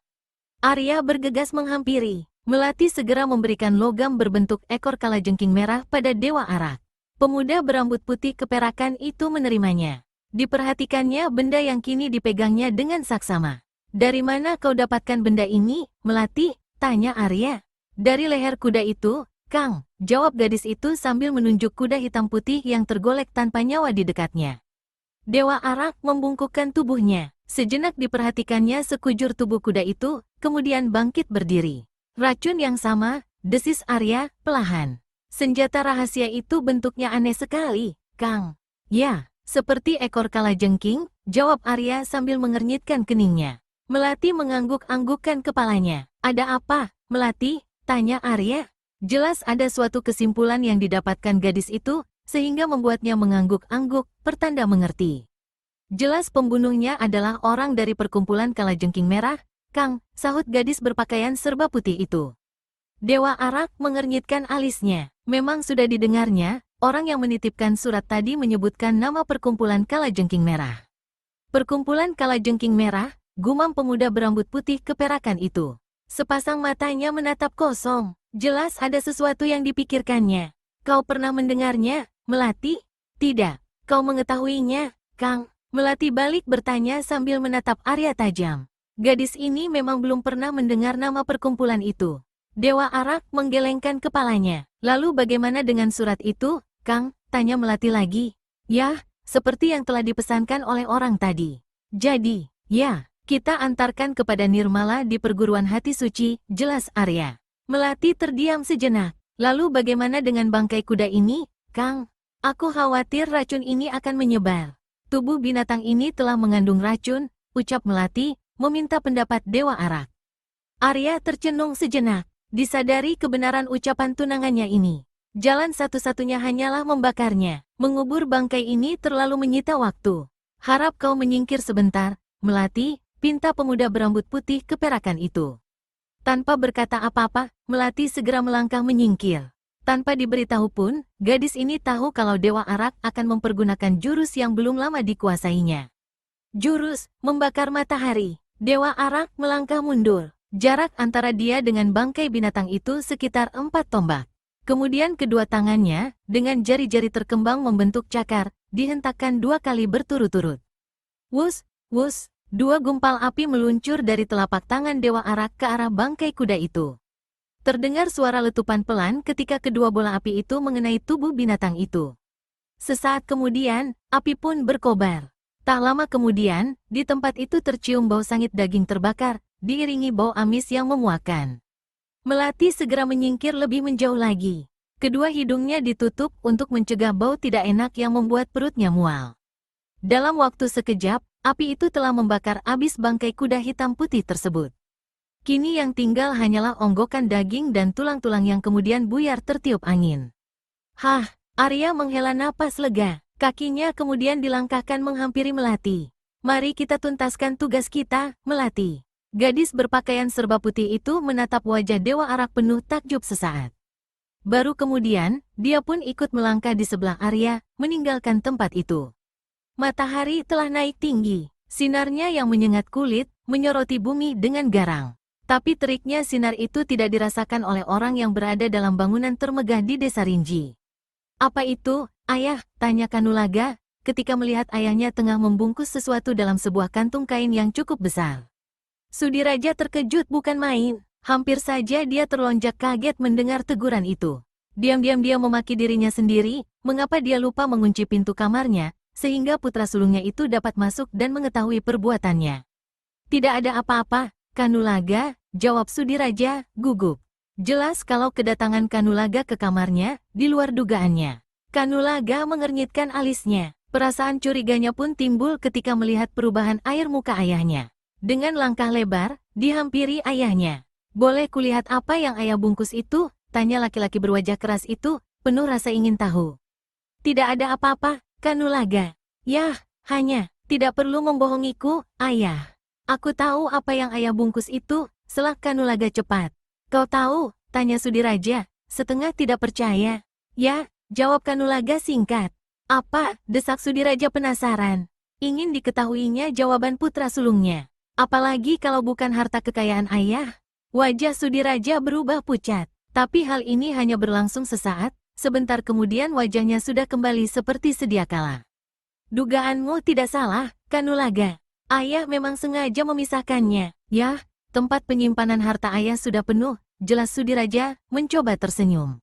Arya bergegas menghampiri, Melati segera memberikan logam berbentuk ekor kalajengking merah pada Dewa Arak. Pemuda berambut putih keperakan itu menerimanya. Diperhatikannya benda yang kini dipegangnya dengan saksama. Dari mana kau dapatkan benda ini, Melati? Tanya Arya. Dari leher kuda itu, Kang, jawab gadis itu sambil menunjuk kuda hitam putih yang tergolek tanpa nyawa di dekatnya. Dewa Arak membungkukkan tubuhnya. Sejenak diperhatikannya sekujur tubuh kuda itu, kemudian bangkit berdiri. Racun yang sama, desis Arya, pelahan. Senjata rahasia itu bentuknya aneh sekali, Kang. Ya. Seperti ekor kalajengking, jawab Arya sambil mengernyitkan keningnya. Melati mengangguk-anggukkan kepalanya. Ada apa, Melati? Tanya Arya. Jelas ada suatu kesimpulan yang didapatkan gadis itu, sehingga membuatnya mengangguk-angguk, pertanda mengerti. Jelas pembunuhnya adalah orang dari perkumpulan Kalajengking Merah, Kang, sahut gadis berpakaian serba putih itu. Dewa Arak mengernyitkan alisnya. Memang sudah didengarnya, orang yang menitipkan surat tadi menyebutkan nama perkumpulan Kalajengking Merah. Perkumpulan Kalajengking Merah, gumam pemuda berambut putih keperakan itu. Sepasang matanya menatap kosong. Jelas ada sesuatu yang dipikirkannya. Kau pernah mendengarnya, Melati? Tidak. Kau mengetahuinya, Kang? Melati balik bertanya sambil menatap Arya tajam. Gadis ini memang belum pernah mendengar nama perkumpulan itu. Dewa Arak menggelengkan kepalanya. Lalu bagaimana dengan surat itu, Kang? Tanya Melati lagi. Ya, seperti yang telah dipesankan oleh orang tadi. Jadi, ya, kita antarkan kepada Nirmala di perguruan hati suci, jelas Arya. Melati terdiam sejenak. Lalu bagaimana dengan bangkai kuda ini, Kang? Aku khawatir racun ini akan menyebar. Tubuh binatang ini telah mengandung racun, ucap Melati, meminta pendapat Dewa Arak. Arya tercenung sejenak, disadari kebenaran ucapan tunangannya ini. Jalan satu-satunya hanyalah membakarnya. Mengubur bangkai ini terlalu menyita waktu. Harap kau menyingkir sebentar, Melati, pinta pemuda berambut putih keperakan itu. Tanpa berkata apa-apa, Melati segera melangkah menyingkir. Tanpa diberitahu pun, gadis ini tahu kalau Dewa Arak akan mempergunakan jurus yang belum lama dikuasainya. Jurus membakar matahari. Dewa Arak melangkah mundur. Jarak antara dia dengan bangkai binatang itu sekitar 4 tombak. Kemudian kedua tangannya, dengan jari-jari terkembang membentuk cakar, dihentakkan 2 kali berturut-turut. Wus, wus, 2 gumpal api meluncur dari telapak tangan Dewa Arak ke arah bangkai kuda itu. Terdengar suara letupan pelan ketika kedua bola api itu mengenai tubuh binatang itu. Sesaat kemudian, api pun berkobar. Tak lama kemudian, di tempat itu tercium bau sangit daging terbakar, diiringi bau amis yang memuakkan. Melati segera menyingkir lebih menjauh lagi. Kedua hidungnya ditutup untuk mencegah bau tidak enak yang membuat perutnya mual. Dalam waktu sekejap, api itu telah membakar habis bangkai kuda hitam putih tersebut. Kini yang tinggal hanyalah onggokan daging dan tulang-tulang yang kemudian buyar tertiup angin. Hah, Arya menghela napas lega. Kakinya kemudian dilangkahkan menghampiri Melati. Mari kita tuntaskan tugas kita, Melati. Gadis berpakaian serba putih itu menatap wajah Dewa Arak penuh takjub sesaat. Baru kemudian, dia pun ikut melangkah di sebelah Arya, meninggalkan tempat itu. Matahari telah naik tinggi. Sinarnya yang menyengat kulit, menyoroti bumi dengan garang. Tapi teriknya sinar itu tidak dirasakan oleh orang yang berada dalam bangunan termegah di desa Rinji. Apa itu, Ayah? Tanya Kanulaga, ketika melihat ayahnya tengah membungkus sesuatu dalam sebuah kantung kain yang cukup besar. Sudiraja terkejut bukan main. Hampir saja dia terlonjak kaget mendengar teguran itu. Diam-diam dia memaki dirinya sendiri, mengapa dia lupa mengunci pintu kamarnya, sehingga putra sulungnya itu dapat masuk dan mengetahui perbuatannya. Tidak ada apa-apa, Kanulaga, jawab Sudiraja, gugup. Jelas kalau kedatangan Kanulaga ke kamarnya, di luar dugaannya. Kanulaga mengernyitkan alisnya. Perasaan curiganya pun timbul ketika melihat perubahan air muka ayahnya. Dengan langkah lebar, dihampiri ayahnya. Boleh kulihat apa yang ayah bungkus itu? Tanya laki-laki berwajah keras itu, penuh rasa ingin tahu. Tidak ada apa-apa, Kanulaga. Yah, hanya, tidak perlu membohongiku, ayah. Aku tahu apa yang ayah bungkus itu, selak Kanulaga cepat. Kau tahu? Tanya Sudiraja, setengah tidak percaya. Ya, jawab Kanulaga singkat. Apa? Desak Sudiraja penasaran. Ingin diketahuinya jawaban putra sulungnya. Apalagi kalau bukan harta kekayaan ayah. Wajah Sudiraja berubah pucat. Tapi hal ini hanya berlangsung sesaat, sebentar kemudian wajahnya sudah kembali seperti sedia kala. Dugaanmu tidak salah, Kanulaga. Ayah memang sengaja memisahkannya. Yah, tempat penyimpanan harta ayah sudah penuh, jelas Sudiraja, mencoba tersenyum.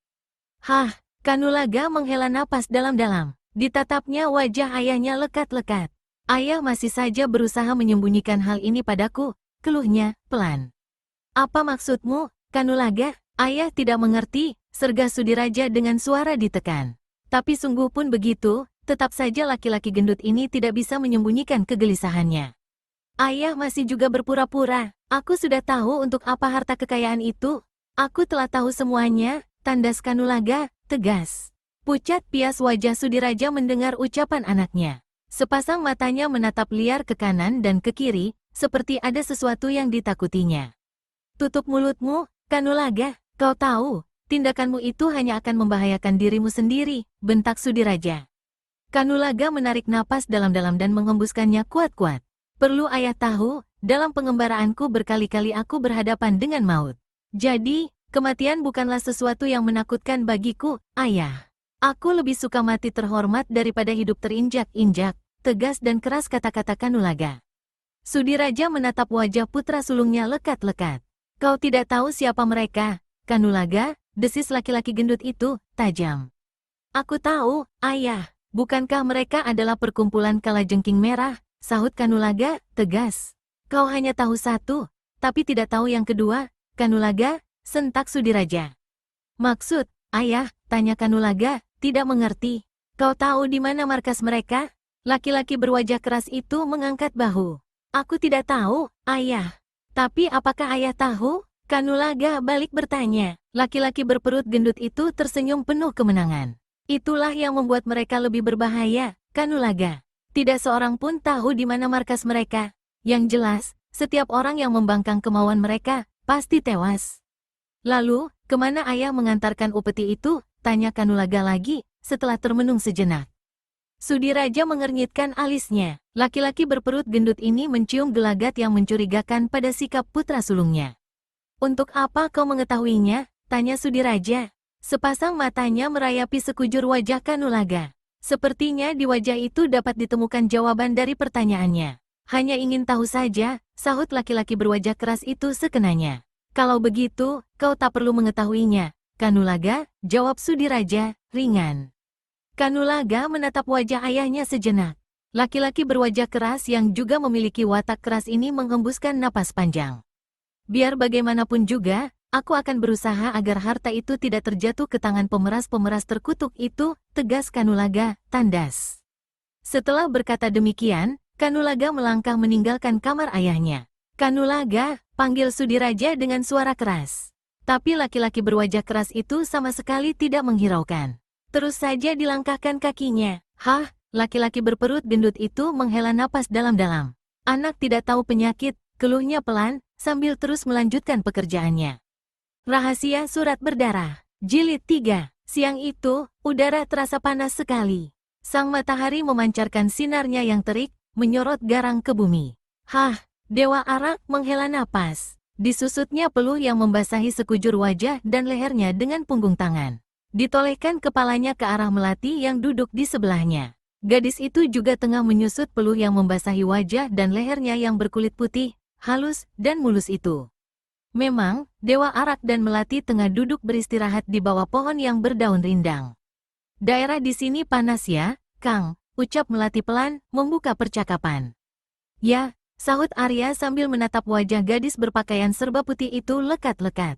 Hah, Kanulaga menghela napas dalam-dalam. Ditatapnya wajah ayahnya lekat-lekat. Ayah masih saja berusaha menyembunyikan hal ini padaku, keluhnya, pelan. Apa maksudmu, Kanulaga? Ayah tidak mengerti, sergah Sudiraja dengan suara ditekan. Tapi sungguh pun begitu, tetap saja laki-laki gendut ini tidak bisa menyembunyikan kegelisahannya. Ayah masih juga berpura-pura. Aku sudah tahu untuk apa harta kekayaan itu. Aku telah tahu semuanya, tandas Kanulaga, tegas. Pucat pias wajah Sudiraja mendengar ucapan anaknya. Sepasang matanya menatap liar ke kanan dan ke kiri, seperti ada sesuatu yang ditakutinya. Tutup mulutmu, Kanulaga, kau tahu, tindakanmu itu hanya akan membahayakan dirimu sendiri, bentak Sudiraja. Kanulaga menarik napas dalam-dalam dan menghembuskannya kuat-kuat. Perlu ayah tahu, dalam pengembaraanku berkali-kali aku berhadapan dengan maut. Jadi, kematian bukanlah sesuatu yang menakutkan bagiku, ayah. Aku lebih suka mati terhormat daripada hidup terinjak-injak. tegas dan keras kata-kata Kanulaga. Sudiraja menatap wajah putra sulungnya lekat-lekat. Kau tidak tahu siapa mereka, Kanulaga, desis laki-laki gendut itu, tajam. Aku tahu, ayah. Bukankah mereka adalah perkumpulan Kalajengking Merah, sahut Kanulaga, tegas. Kau hanya tahu satu, tapi tidak tahu yang kedua, Kanulaga, sentak Sudiraja. Maksud, ayah, tanya Kanulaga, tidak mengerti. Kau tahu di mana markas mereka? Laki-laki berwajah keras itu mengangkat bahu. Aku tidak tahu, ayah. Tapi apakah ayah tahu? Kanulaga balik bertanya. Laki-laki berperut gendut itu tersenyum penuh kemenangan. Itulah yang membuat mereka lebih berbahaya, Kanulaga. Tidak seorang pun tahu di mana markas mereka. Yang jelas, setiap orang yang membangkang kemauan mereka, pasti tewas. Lalu, kemana ayah mengantarkan upeti itu? Tanya Kanulaga lagi, setelah termenung sejenak. Sudiraja mengernyitkan alisnya. Laki-laki berperut gendut ini mencium gelagat yang mencurigakan pada sikap putra sulungnya. Untuk apa kau mengetahuinya? Tanya Sudiraja. Sepasang matanya merayapi sekujur wajah Kanulaga. Sepertinya di wajah itu dapat ditemukan jawaban dari pertanyaannya. Hanya ingin tahu saja, sahut laki-laki berwajah keras itu sekenanya. Kalau begitu, kau tak perlu mengetahuinya, Kanulaga, jawab Sudiraja, ringan. Kanulaga menatap wajah ayahnya sejenak. Laki-laki berwajah keras yang juga memiliki watak keras ini menghembuskan napas panjang. Biar bagaimanapun juga, aku akan berusaha agar harta itu tidak terjatuh ke tangan pemeras-pemeras terkutuk itu, tegas Kanulaga, tandas. Setelah berkata demikian, Kanulaga melangkah meninggalkan kamar ayahnya. Kanulaga, panggil Sudiraja dengan suara keras. Tapi laki-laki berwajah keras itu sama sekali tidak menghiraukan. Terus saja dilangkahkan kakinya. Hah, laki-laki berperut gendut itu menghela napas dalam-dalam. Anak tidak tahu penyakit, keluhnya pelan, sambil terus melanjutkan pekerjaannya. Rahasia Surat Berdarah, Jilid 3. Siang itu, udara terasa panas sekali. Sang matahari memancarkan sinarnya yang terik, menyorot garang ke bumi. Hah, Dewa Arak menghela napas. Disusutnya peluh yang membasahi sekujur wajah dan lehernya dengan punggung tangan. Ditolehkan kepalanya ke arah Melati yang duduk di sebelahnya. Gadis itu juga tengah menyusut peluh yang membasahi wajah dan lehernya yang berkulit putih, halus, dan mulus itu. Memang, Dewa Arak dan Melati tengah duduk beristirahat di bawah pohon yang berdaun rindang. Daerah di sini panas ya, Kang, ucap Melati pelan, membuka percakapan. Ya, sahut Arya sambil menatap wajah gadis berpakaian serba putih itu lekat-lekat.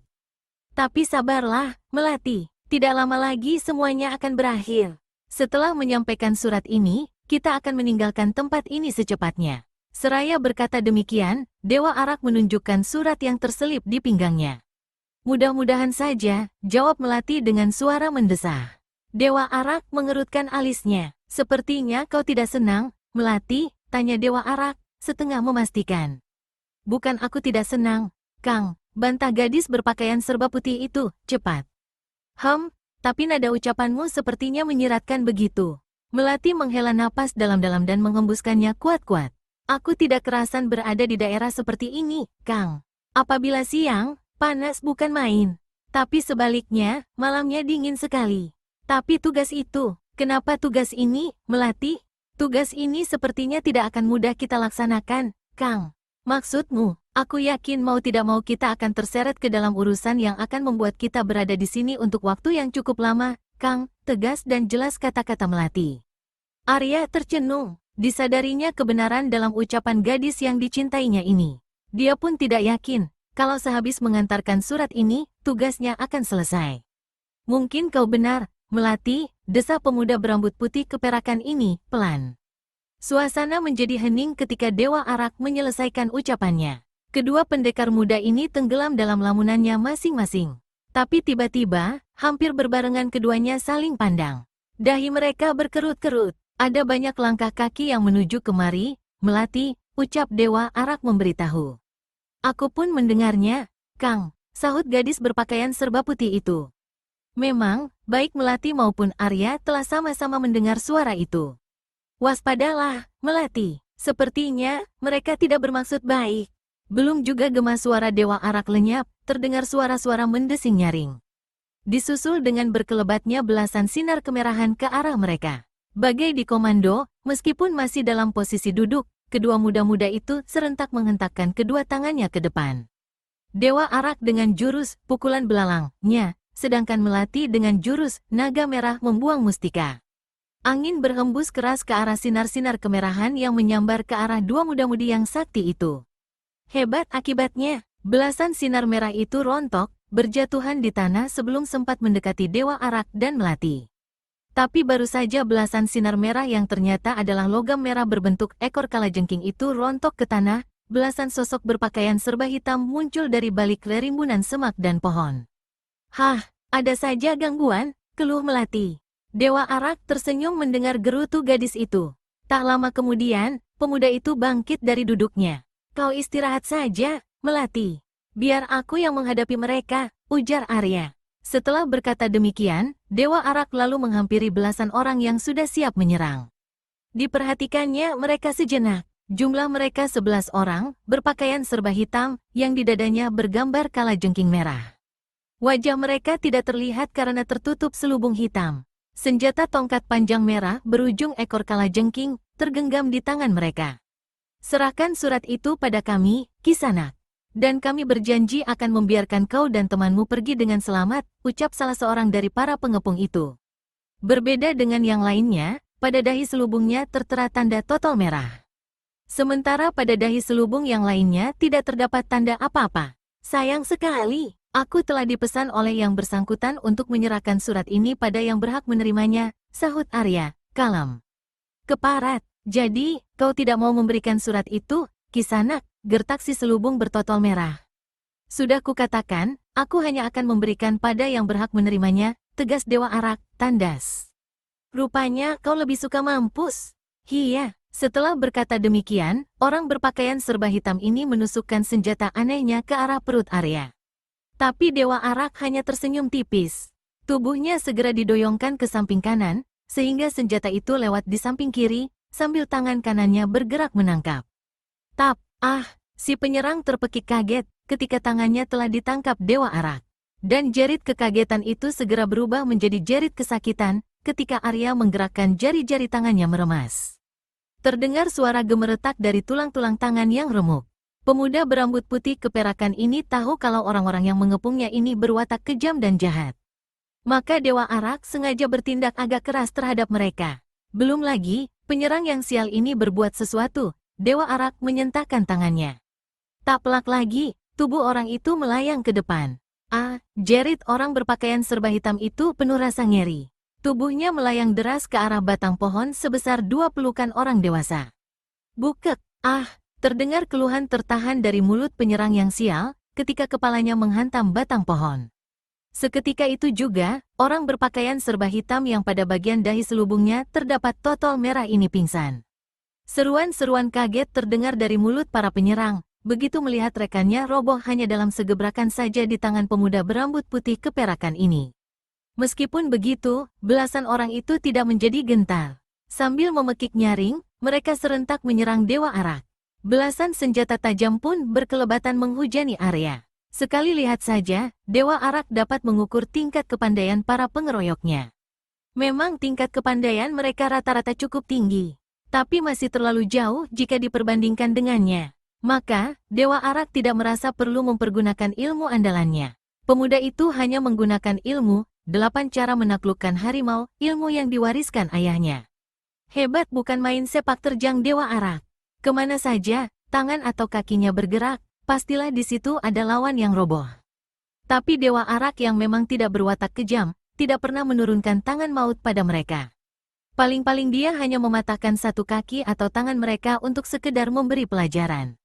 Tapi sabarlah, Melati, tidak lama lagi semuanya akan berakhir. Setelah menyampaikan surat ini, kita akan meninggalkan tempat ini secepatnya. Seraya berkata demikian, Dewa Arak menunjukkan surat yang terselip di pinggangnya. Mudah-mudahan saja, jawab Melati dengan suara mendesah. Dewa Arak mengerutkan alisnya. Sepertinya kau tidak senang, Melati, tanya Dewa Arak, setengah memastikan. Bukan aku tidak senang, Kang, bantah gadis berpakaian serba putih itu, cepat. Tapi nada ucapanmu sepertinya menyiratkan begitu. Melati menghela napas dalam-dalam dan menghembuskannya kuat-kuat. Aku tidak kerasan berada di daerah seperti ini, Kang. Apabila siang, panas bukan main. Tapi sebaliknya, malamnya dingin sekali. Tapi tugas itu, kenapa tugas ini, Melati? Tugas ini sepertinya tidak akan mudah kita laksanakan, Kang. Maksudmu, aku yakin mau tidak mau kita akan terseret ke dalam urusan yang akan membuat kita berada di sini untuk waktu yang cukup lama, Kang, tegas dan jelas kata-kata Melati. Arya tercenung, disadarinya kebenaran dalam ucapan gadis yang dicintainya ini. Dia pun tidak yakin, kalau sehabis mengantarkan surat ini, tugasnya akan selesai. Mungkin kau benar, Melati, desa pemuda berambut putih keperakan ini, pelan. Suasana menjadi hening ketika Dewa Arak menyelesaikan ucapannya. Kedua pendekar muda ini tenggelam dalam lamunannya masing-masing. Tapi tiba-tiba, hampir berbarengan keduanya saling pandang. Dahi mereka berkerut-kerut. Ada banyak langkah kaki yang menuju kemari, Melati, ucap Dewa Arak memberitahu. Aku pun mendengarnya, Kang, sahut gadis berpakaian serba putih itu. Memang, baik Melati maupun Arya telah sama-sama mendengar suara itu. Waspadalah, Melati. Sepertinya, mereka tidak bermaksud baik. Belum juga gema suara Dewa Arak lenyap, terdengar suara-suara mendesing nyaring. Disusul dengan berkelebatnya belasan sinar kemerahan ke arah mereka. Bagai dikomando, meskipun masih dalam posisi duduk, kedua muda-muda itu serentak menghentakkan kedua tangannya ke depan. Dewa Arak dengan jurus pukulan belalangnya, sedangkan Melati dengan jurus naga merah membuang mustika. Angin berhembus keras ke arah sinar-sinar kemerahan yang menyambar ke arah dua muda-mudi yang sakti itu. Hebat akibatnya, belasan sinar merah itu rontok, berjatuhan di tanah sebelum sempat mendekati Dewa Arak dan Melati. Tapi baru saja belasan sinar merah yang ternyata adalah logam merah berbentuk ekor kalajengking itu rontok ke tanah, belasan sosok berpakaian serba hitam muncul dari balik rimbunan semak dan pohon. Hah, ada saja gangguan, keluh Melati. Dewa Arak tersenyum mendengar gerutu gadis itu. Tak lama kemudian, pemuda itu bangkit dari duduknya. Kau istirahat saja, Melati. Biar aku yang menghadapi mereka, ujar Arya. Setelah berkata demikian, Dewa Arak lalu menghampiri belasan orang yang sudah siap menyerang. Diperhatikannya mereka sejenak. Jumlah mereka 11 orang, berpakaian serba hitam, yang di dadanya bergambar kalajengking merah. Wajah mereka tidak terlihat karena tertutup selubung hitam. Senjata tongkat panjang merah berujung ekor kalajengking tergenggam di tangan mereka. Serahkan surat itu pada kami, Kisanak. Dan kami berjanji akan membiarkan kau dan temanmu pergi dengan selamat, ucap salah seorang dari para pengepung itu. Berbeda dengan yang lainnya, pada dahi selubungnya tertera tanda totol merah. Sementara pada dahi selubung yang lainnya tidak terdapat tanda apa-apa. Sayang sekali. Aku telah dipesan oleh yang bersangkutan untuk menyerahkan surat ini pada yang berhak menerimanya, sahut Arya, kalem. Keparat, jadi, kau tidak mau memberikan surat itu, Kisanak, gertak si selubung bertotol merah. Sudah kukatakan, aku hanya akan memberikan pada yang berhak menerimanya, tegas Dewa Arak, tandas. Rupanya kau lebih suka mampus. Hiya, setelah berkata demikian, orang berpakaian serba hitam ini menusukkan senjata anehnya ke arah perut Arya. Tapi Dewa Arak hanya tersenyum tipis. Tubuhnya segera didoyongkan ke samping kanan, sehingga senjata itu lewat di samping kiri, sambil tangan kanannya bergerak menangkap. Si penyerang terpekik kaget, ketika tangannya telah ditangkap Dewa Arak. Dan jerit kekagetan itu segera berubah menjadi jerit kesakitan, ketika Arya menggerakkan jari-jari tangannya meremas. Terdengar suara gemeretak dari tulang-tulang tangan yang remuk. Pemuda berambut putih keperakan ini tahu kalau orang-orang yang mengepungnya ini berwatak kejam dan jahat. Maka Dewa Arak sengaja bertindak agak keras terhadap mereka. Belum lagi, penyerang yang sial ini berbuat sesuatu. Dewa Arak menyentahkan tangannya. Tak pelak lagi, tubuh orang itu melayang ke depan. Jerit orang berpakaian serba hitam itu penuh rasa ngeri. Tubuhnya melayang deras ke arah batang pohon sebesar 2 pelukan orang dewasa. Bukek, terdengar keluhan tertahan dari mulut penyerang yang sial, ketika kepalanya menghantam batang pohon. Seketika itu juga, orang berpakaian serba hitam yang pada bagian dahi selubungnya terdapat totol merah ini pingsan. Seruan-seruan kaget terdengar dari mulut para penyerang, begitu melihat rekannya roboh hanya dalam segebrakan saja di tangan pemuda berambut putih keperakan ini. Meskipun begitu, belasan orang itu tidak menjadi gentar. Sambil memekik nyaring, mereka serentak menyerang Dewa Arak. Belasan senjata tajam pun berkelebatan menghujani Arya. Sekali lihat saja, Dewa Arak dapat mengukur tingkat kepandaian para pengeroyoknya. Memang tingkat kepandaian mereka rata-rata cukup tinggi, tapi masih terlalu jauh jika diperbandingkan dengannya. Maka, Dewa Arak tidak merasa perlu mempergunakan ilmu andalannya. Pemuda itu hanya menggunakan ilmu 8 cara menaklukkan harimau, ilmu yang diwariskan ayahnya. Hebat bukan main sepak terjang Dewa Arak. Kemana saja, tangan atau kakinya bergerak, pastilah di situ ada lawan yang roboh. Tapi Dewa Arak yang memang tidak berwatak kejam, tidak pernah menurunkan tangan maut pada mereka. Paling-paling dia hanya mematahkan satu kaki atau tangan mereka untuk sekedar memberi pelajaran.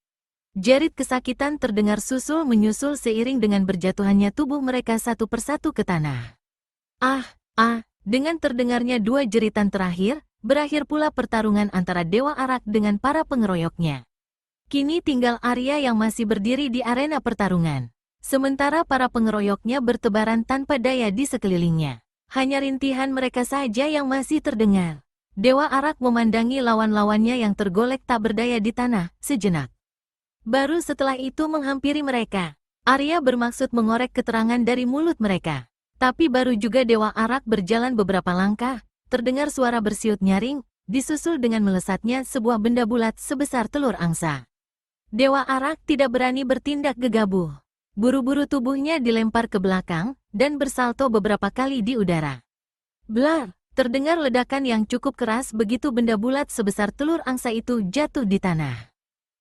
Jerit kesakitan terdengar susul menyusul seiring dengan berjatuhannya tubuh mereka satu persatu ke tanah. Dengan terdengarnya 2 jeritan terakhir, berakhir pula pertarungan antara Dewa Arak dengan para pengeroyoknya. Kini tinggal Arya yang masih berdiri di arena pertarungan. Sementara para pengeroyoknya bertebaran tanpa daya di sekelilingnya. Hanya rintihan mereka saja yang masih terdengar. Dewa Arak memandangi lawan-lawannya yang tergolek tak berdaya di tanah, sejenak. Baru setelah itu menghampiri mereka. Arya bermaksud mengorek keterangan dari mulut mereka. Tapi baru juga Dewa Arak berjalan beberapa langkah, terdengar suara bersiut nyaring, disusul dengan melesatnya sebuah benda bulat sebesar telur angsa. Dewa Arak tidak berani bertindak gegabah. Buru-buru tubuhnya dilempar ke belakang, dan bersalto beberapa kali di udara. Blar! Terdengar ledakan yang cukup keras begitu benda bulat sebesar telur angsa itu jatuh di tanah.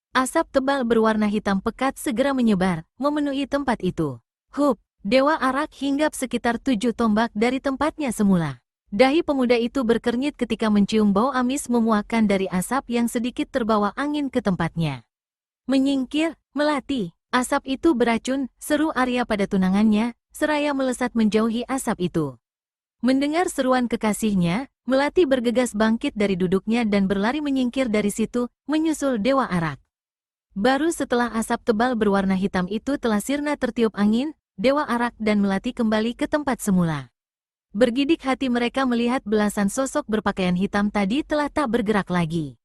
Asap tebal berwarna hitam pekat segera menyebar, memenuhi tempat itu. Hup! Dewa Arak hinggap sekitar 7 tombak dari tempatnya semula. Dahi pemuda itu berkernyit ketika mencium bau amis memuakkan dari asap yang sedikit terbawa angin ke tempatnya. Menyingkir, Melati! Asap itu beracun, seru Arya pada tunangannya, seraya melesat menjauhi asap itu. Mendengar seruan kekasihnya, Melati bergegas bangkit dari duduknya dan berlari menyingkir dari situ, menyusul Dewa Arak. Baru setelah asap tebal berwarna hitam itu telah sirna tertiup angin, Dewa Arak dan Melati kembali ke tempat semula. Bergidik hati mereka melihat belasan sosok berpakaian hitam tadi telah tak bergerak lagi.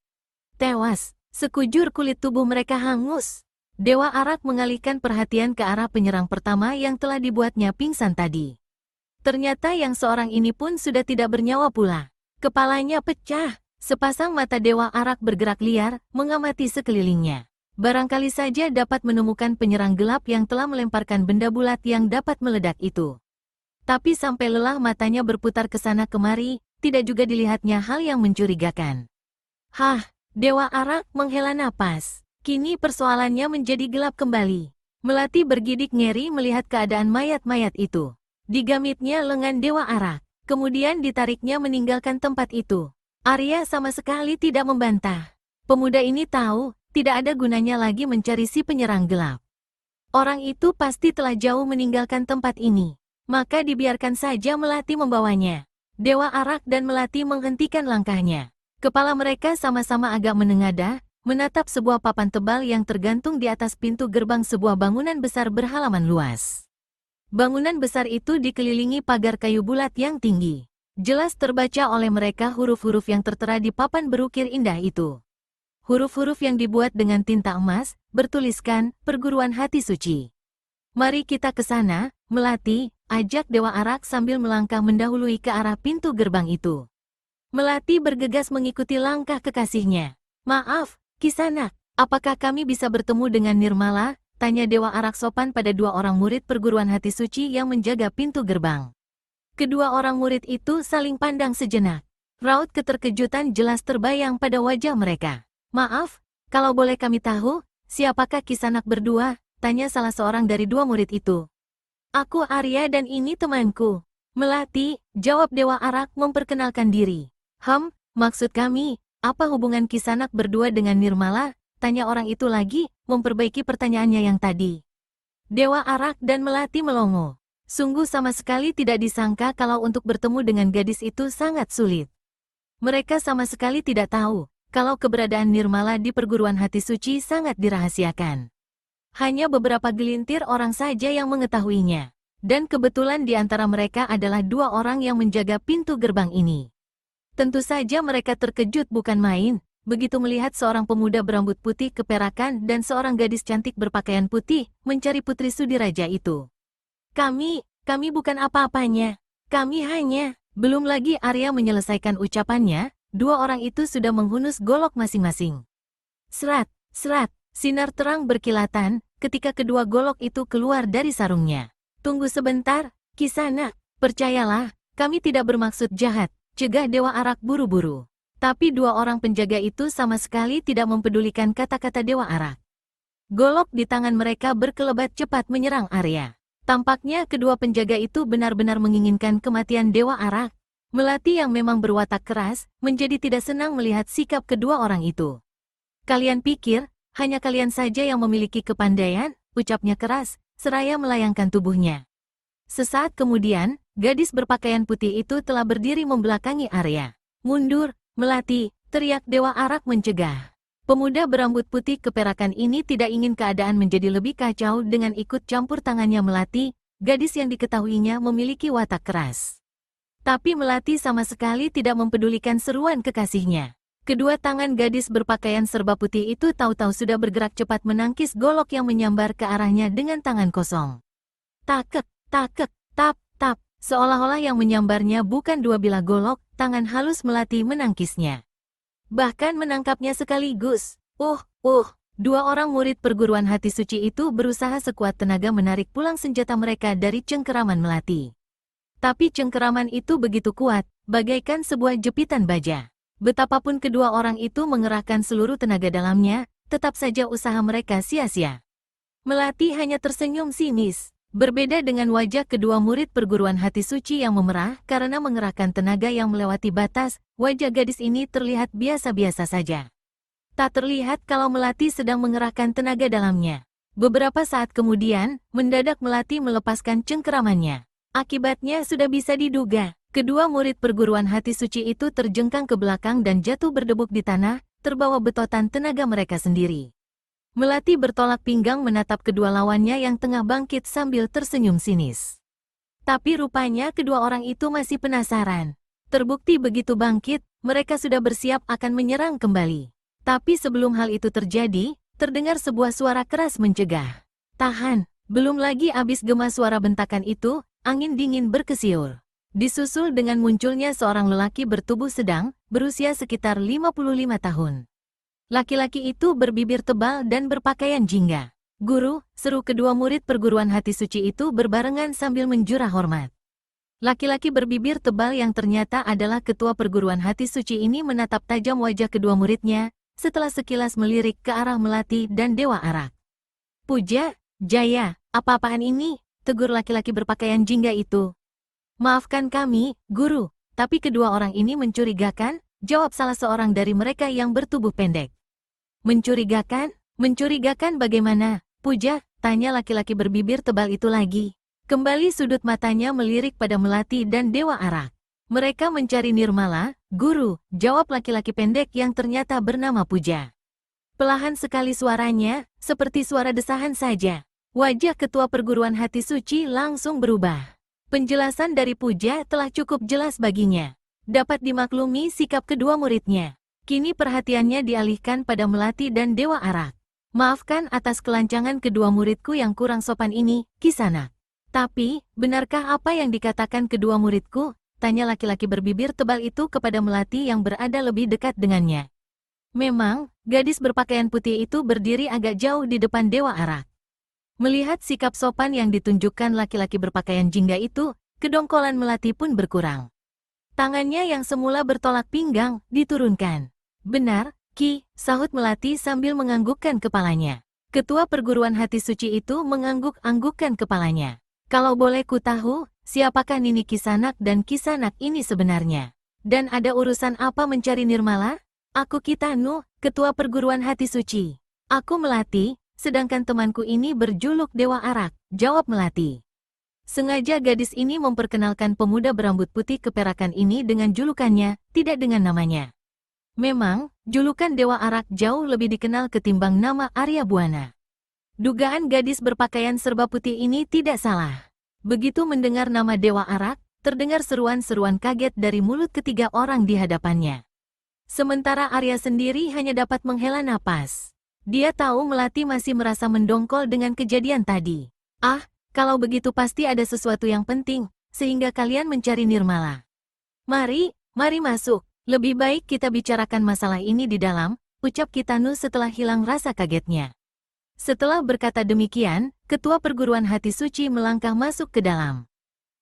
Tewas, sekujur kulit tubuh mereka hangus. Dewa Arak mengalihkan perhatian ke arah penyerang pertama yang telah dibuatnya pingsan tadi. Ternyata yang seorang ini pun sudah tidak bernyawa pula. Kepalanya pecah. Sepasang mata Dewa Arak bergerak liar, mengamati sekelilingnya. Barangkali saja dapat menemukan penyerang gelap yang telah melemparkan benda bulat yang dapat meledak itu. Tapi sampai lelah matanya berputar ke sana kemari, tidak juga dilihatnya hal yang mencurigakan. Hah, Dewa Arak menghela napas. Kini persoalannya menjadi gelap kembali. Melati bergidik ngeri melihat keadaan mayat-mayat itu. Digamitnya lengan Dewa Arak, kemudian ditariknya meninggalkan tempat itu. Arya sama sekali tidak membantah. Pemuda ini tahu, tidak ada gunanya lagi mencari si penyerang gelap. Orang itu pasti telah jauh meninggalkan tempat ini. Maka dibiarkan saja Melati membawanya. Dewa Arak dan Melati menghentikan langkahnya. Kepala mereka sama-sama agak menengadah, menatap sebuah papan tebal yang tergantung di atas pintu gerbang sebuah bangunan besar berhalaman luas. Bangunan besar itu dikelilingi pagar kayu bulat yang tinggi. Jelas terbaca oleh mereka huruf-huruf yang tertera di papan berukir indah itu. Huruf-huruf yang dibuat dengan tinta emas, bertuliskan, Perguruan Hati Suci. Mari kita ke sana, Melati, ajak Dewa Arak sambil melangkah mendahului ke arah pintu gerbang itu. Melati bergegas mengikuti langkah kekasihnya. Maaf, Kisanak, apakah kami bisa bertemu dengan Nirmala? Tanya Dewa Arak sopan pada dua orang murid perguruan hati suci yang menjaga pintu gerbang. Kedua orang murid itu saling pandang sejenak. Raut keterkejutan jelas terbayang pada wajah mereka. Maaf, kalau boleh kami tahu, siapakah Kisanak berdua? Tanya salah seorang dari dua murid itu. Aku Arya dan ini temanku. Melati, jawab Dewa Arak memperkenalkan diri. Maksud kami, apa hubungan Kisanak berdua dengan Nirmala? Tanya orang itu lagi, memperbaiki pertanyaannya yang tadi. Dewa Arak dan Melati melongo. Sungguh sama sekali tidak disangka kalau untuk bertemu dengan gadis itu sangat sulit. Mereka sama sekali tidak tahu, kalau keberadaan Nirmala di perguruan hati suci sangat dirahasiakan. Hanya beberapa gelintir orang saja yang mengetahuinya. Dan kebetulan di antara mereka adalah dua orang yang menjaga pintu gerbang ini. Tentu saja mereka terkejut bukan main, begitu melihat seorang pemuda berambut putih keperakan dan seorang gadis cantik berpakaian putih, mencari Putri Sudiraja itu. Kami bukan apa-apanya. Kami hanya, belum lagi Arya menyelesaikan ucapannya, dua orang itu sudah menghunus golok masing-masing. Serat, sinar terang berkilatan, ketika kedua golok itu keluar dari sarungnya. Tunggu sebentar, Kisanak, percayalah, kami tidak bermaksud jahat, cegah Dewa Arak buru-buru. Tapi dua orang penjaga itu sama sekali tidak mempedulikan kata-kata Dewa Arak. Golok di tangan mereka berkelebat cepat menyerang Arya. Tampaknya kedua penjaga itu benar-benar menginginkan kematian Dewa Arak. Melati yang memang berwatak keras, menjadi tidak senang melihat sikap kedua orang itu. Kalian pikir, hanya kalian saja yang memiliki kepandaian, ucapnya keras, seraya melayangkan tubuhnya. Sesaat kemudian, gadis berpakaian putih itu telah berdiri membelakangi Arya. Mundur, Melati, teriak Dewa Arak mencegah. Pemuda berambut putih keperakan ini tidak ingin keadaan menjadi lebih kacau dengan ikut campur tangannya Melati, gadis yang diketahuinya memiliki watak keras. Tapi Melati sama sekali tidak mempedulikan seruan kekasihnya. Kedua tangan gadis berpakaian serba putih itu tahu-tahu sudah bergerak cepat menangkis golok yang menyambar ke arahnya dengan tangan kosong. Takek, tap, tap. Seolah-olah yang menyambarnya bukan dua bilah golok, tangan halus Melati menangkisnya. Bahkan menangkapnya sekaligus. Dua orang murid perguruan hati suci itu berusaha sekuat tenaga menarik pulang senjata mereka dari cengkeraman Melati. Tapi cengkeraman itu begitu kuat, bagaikan sebuah jepitan baja. Betapapun kedua orang itu mengerahkan seluruh tenaga dalamnya, tetap saja usaha mereka sia-sia. Melati hanya tersenyum sinis. Berbeda dengan wajah kedua murid perguruan hati suci yang memerah karena mengerahkan tenaga yang melewati batas, wajah gadis ini terlihat biasa-biasa saja. Tak terlihat kalau Melati sedang mengerahkan tenaga dalamnya. Beberapa saat kemudian, mendadak Melati melepaskan cengkeramannya. Akibatnya sudah bisa diduga, kedua murid perguruan hati suci itu terjengkang ke belakang dan jatuh berdebuk di tanah, terbawa betotan tenaga mereka sendiri. Melati bertolak pinggang menatap kedua lawannya yang tengah bangkit sambil tersenyum sinis. Tapi rupanya kedua orang itu masih penasaran. Terbukti begitu bangkit, mereka sudah bersiap akan menyerang kembali. Tapi sebelum hal itu terjadi, terdengar sebuah suara keras mencegah. Tahan, belum lagi habis gema suara bentakan itu, angin dingin berkesiul. Disusul dengan munculnya seorang lelaki bertubuh sedang, berusia sekitar 55 tahun. Laki-laki itu berbibir tebal dan berpakaian jingga. Guru, seru kedua murid perguruan hati suci itu berbarengan sambil menjura hormat. Laki-laki berbibir tebal yang ternyata adalah ketua perguruan hati suci ini menatap tajam wajah kedua muridnya, setelah sekilas melirik ke arah Melati dan Dewa Arak. Puja, Jaya, apa-apaan ini? Tegur laki-laki berpakaian jingga itu. Maafkan kami, guru, tapi kedua orang ini mencurigakan, jawab salah seorang dari mereka yang bertubuh pendek. Mencurigakan? Mencurigakan bagaimana? Puja, tanya laki-laki berbibir tebal itu lagi. Kembali sudut matanya melirik pada Melati dan Dewa Arak. Mereka mencari Nirmala, guru, jawab laki-laki pendek yang ternyata bernama Puja. Pelahan sekali suaranya, seperti suara desahan saja. Wajah ketua perguruan hati suci langsung berubah. Penjelasan dari Puja telah cukup jelas baginya. Dapat dimaklumi sikap kedua muridnya. Kini perhatiannya dialihkan pada Melati dan Dewa Arak. Maafkan atas kelancangan kedua muridku yang kurang sopan ini, Kisanak. Tapi, benarkah apa yang dikatakan kedua muridku? Tanya laki-laki berbibir tebal itu kepada Melati yang berada lebih dekat dengannya. Memang, gadis berpakaian putih itu berdiri agak jauh di depan Dewa Arak. Melihat sikap sopan yang ditunjukkan laki-laki berpakaian jingga itu, kedongkolan Melati pun berkurang. Tangannya yang semula bertolak pinggang, diturunkan. Benar, Ki, sahut Melati sambil menganggukkan kepalanya. Ketua perguruan hati suci itu mengangguk-anggukkan kepalanya. Kalau boleh ku tahu, siapakah Nini Kisanak dan Kisanak ini sebenarnya? Dan ada urusan apa mencari Nirmala? Aku Kitanu, ketua perguruan hati suci. Aku Melati, sedangkan temanku ini berjuluk Dewa Arak, jawab Melati. Sengaja gadis ini memperkenalkan pemuda berambut putih keperakan ini dengan julukannya, tidak dengan namanya. Memang, julukan Dewa Arak jauh lebih dikenal ketimbang nama Arya Buana. Dugaan gadis berpakaian serba putih ini tidak salah. Begitu mendengar nama Dewa Arak, terdengar seruan-seruan kaget dari mulut ketiga orang di hadapannya. Sementara Arya sendiri hanya dapat menghela napas. Dia tahu Melati masih merasa mendongkol dengan kejadian tadi. Ah, kalau begitu pasti ada sesuatu yang penting, sehingga kalian mencari Nirmala. Mari masuk. Lebih baik kita bicarakan masalah ini di dalam, ucap Kitanu setelah hilang rasa kagetnya. Setelah berkata demikian, ketua perguruan hati suci melangkah masuk ke dalam.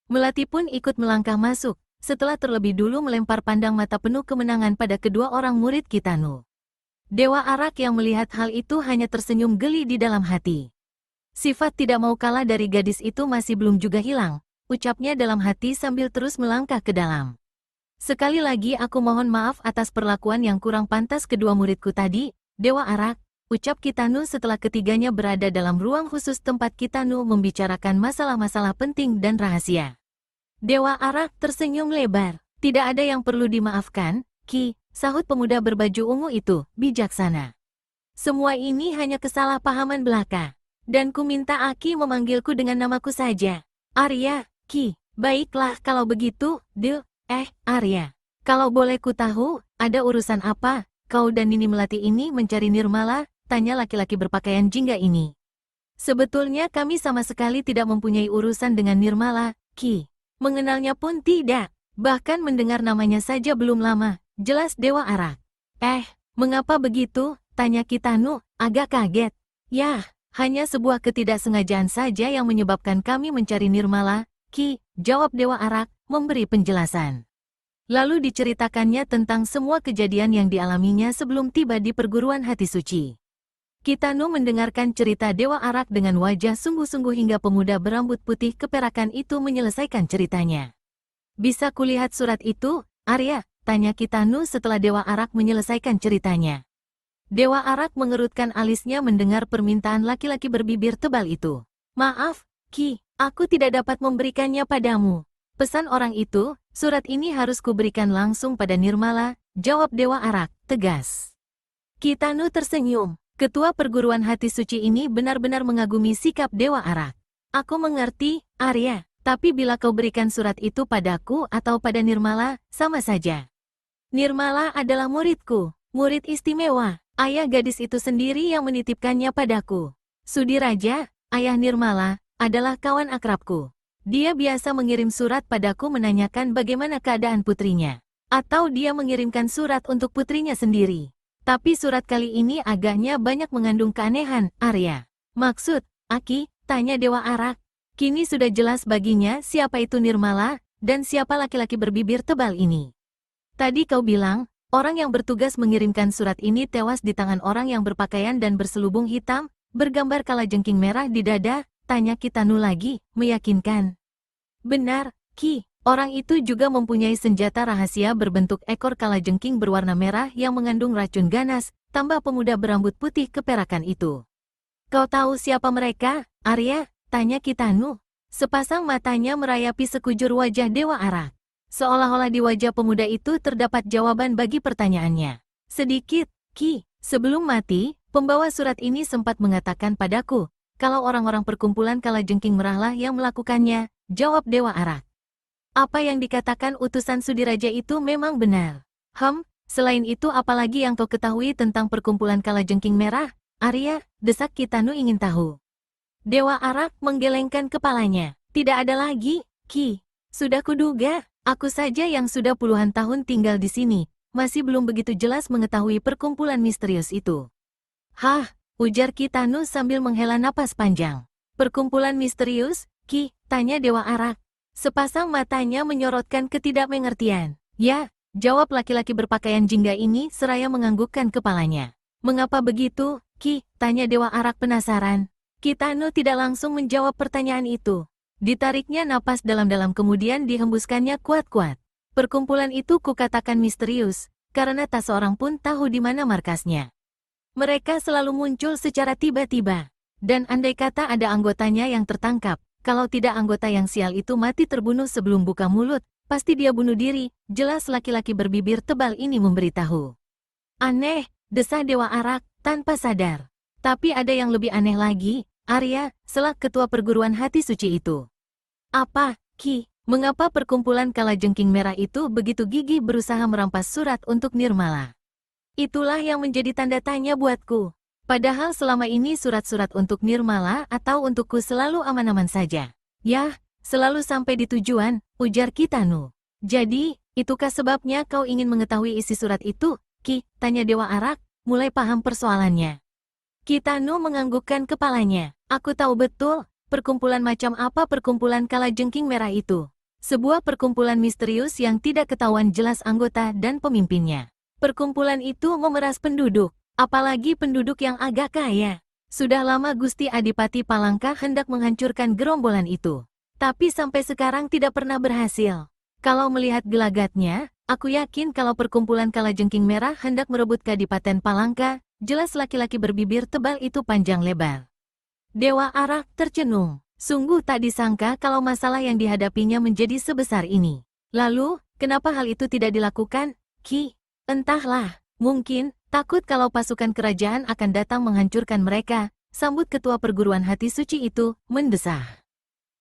Melati pun ikut melangkah masuk, setelah terlebih dulu melempar pandang mata penuh kemenangan pada kedua orang murid Kitanu. Dewa Arak yang melihat hal itu hanya tersenyum geli di dalam hati. Sifat tidak mau kalah dari gadis itu masih belum juga hilang, ucapnya dalam hati sambil terus melangkah ke dalam. Sekali lagi aku mohon maaf atas perlakuan yang kurang pantas kedua muridku tadi, Dewa Arak, ucap Kitanu setelah ketiganya berada dalam ruang khusus tempat Kitanu membicarakan masalah-masalah penting dan rahasia. Dewa Arak tersenyum lebar. Tidak ada yang perlu dimaafkan, Ki, sahut pemuda berbaju ungu itu, bijaksana. Semua ini hanya kesalahpahaman belaka. Dan ku minta Aki memanggilku dengan namaku saja. Arya, Ki, baiklah kalau begitu, Arya. Kalau boleh ku tahu, ada urusan apa, kau dan Nini Melati ini mencari Nirmala? Tanya laki-laki berpakaian jingga ini. Sebetulnya kami sama sekali tidak mempunyai urusan dengan Nirmala, Ki. Mengenalnya pun tidak. Bahkan mendengar namanya saja belum lama. Jelas Dewa Arak. Mengapa begitu? Tanya Kitanu, agak kaget. Yah, hanya sebuah ketidaksengajaan saja yang menyebabkan kami mencari Nirmala, Ki, jawab Dewa Arak, memberi penjelasan. Lalu diceritakannya tentang semua kejadian yang dialaminya sebelum tiba di perguruan hati suci. Kitanu mendengarkan cerita Dewa Arak dengan wajah sungguh-sungguh hingga pemuda berambut putih keperakan itu menyelesaikan ceritanya. Bisa kulihat surat itu, Arya? Tanya Kitanu setelah Dewa Arak menyelesaikan ceritanya. Dewa Arak mengerutkan alisnya mendengar permintaan laki-laki berbibir tebal itu. Maaf, Ki, aku tidak dapat memberikannya padamu. Pesan orang itu, surat ini harus kuberikan langsung pada Nirmala, jawab Dewa Arak, tegas. Kitanu tersenyum. Ketua perguruan hati suci ini benar-benar mengagumi sikap Dewa Arak. Aku mengerti, Arya, tapi bila kau berikan surat itu padaku atau pada Nirmala, sama saja. Nirmala adalah muridku, murid istimewa. Ayah gadis itu sendiri yang menitipkannya padaku. Sudiraja, ayah Nirmala, adalah kawan akrabku. Dia biasa mengirim surat padaku menanyakan bagaimana keadaan putrinya. Atau dia mengirimkan surat untuk putrinya sendiri. Tapi surat kali ini agaknya banyak mengandung keanehan, Arya. Maksud, Aki, tanya Dewa Arak. Kini sudah jelas baginya siapa itu Nirmala, dan siapa laki-laki berbibir tebal ini. Tadi kau bilang, orang yang bertugas mengirimkan surat ini tewas di tangan orang yang berpakaian dan berselubung hitam, bergambar kalajengking merah di dada, tanya Kitanu lagi, meyakinkan. Benar, Ki, orang itu juga mempunyai senjata rahasia berbentuk ekor kalajengking berwarna merah yang mengandung racun ganas, tambah pemuda berambut putih keperakan itu. Kau tahu siapa mereka, Arya? Tanya Kitanu. Sepasang matanya merayapi sekujur wajah Dewa Arak. Seolah-olah di wajah pemuda itu terdapat jawaban bagi pertanyaannya. Sedikit, Ki, sebelum mati, pembawa surat ini sempat mengatakan padaku, kalau orang-orang perkumpulan kalajengking merahlah yang melakukannya, jawab Dewa Arak. Apa yang dikatakan utusan Sudiraja itu memang benar. Selain itu apalagi yang kau ketahui tentang perkumpulan kalajengking merah, Arya? Desak Kitanu ingin tahu. Dewa Arak menggelengkan kepalanya. Tidak ada lagi, Ki. Sudah kuduga. Aku saja yang sudah puluhan tahun tinggal di sini, masih belum begitu jelas mengetahui perkumpulan misterius itu. Hah, ujar Kitanu sambil menghela napas panjang. Perkumpulan misterius, Ki, tanya Dewa Arak. Sepasang matanya menyorotkan ketidakmengertian. Ya, jawab laki-laki berpakaian jingga ini seraya menganggukkan kepalanya. Mengapa begitu, Ki, tanya Dewa Arak penasaran. Kitanu tidak langsung menjawab pertanyaan itu. Ditariknya napas dalam-dalam kemudian dihembuskannya kuat-kuat. Perkumpulan itu kukatakan misterius, karena tak seorang pun tahu di mana markasnya. Mereka selalu muncul secara tiba-tiba. Dan andai kata ada anggotanya yang tertangkap, kalau tidak anggota yang sial itu mati terbunuh sebelum buka mulut, pasti dia bunuh diri, jelas laki-laki berbibir tebal ini memberitahu. Aneh, desah Dewa Arak, tanpa sadar. Tapi ada yang lebih aneh lagi, Arya, selak ketua perguruan hati suci itu. Apa, Ki? Mengapa perkumpulan kalajengking merah itu begitu gigih berusaha merampas surat untuk Nirmala? Itulah yang menjadi tanda tanya buatku. Padahal selama ini surat-surat untuk Nirmala atau untukku selalu aman-aman saja. Yah, selalu sampai di tujuan, ujar Kitanu. Jadi, itukah sebabnya kau ingin mengetahui isi surat itu, Ki? Tanya Dewa Arak, mulai paham persoalannya. Kitanu menganggukkan kepalanya. Aku tahu betul, perkumpulan macam apa perkumpulan kalajengking merah itu. Sebuah perkumpulan misterius yang tidak ketahuan jelas anggota dan pemimpinnya. Perkumpulan itu memeras penduduk, apalagi penduduk yang agak kaya. Sudah lama Gusti Adipati Palangka hendak menghancurkan gerombolan itu. Tapi sampai sekarang tidak pernah berhasil. Kalau melihat gelagatnya, aku yakin kalau perkumpulan kalajengking merah hendak merebut Kadipaten Palangka, jelas laki-laki berbibir tebal itu panjang lebar. Dewa Arak tercenung. Sungguh tak disangka kalau masalah yang dihadapinya menjadi sebesar ini. Lalu, kenapa hal itu tidak dilakukan, Ki? Entahlah, mungkin takut kalau pasukan kerajaan akan datang menghancurkan mereka, sambut ketua perguruan hati suci itu, mendesah.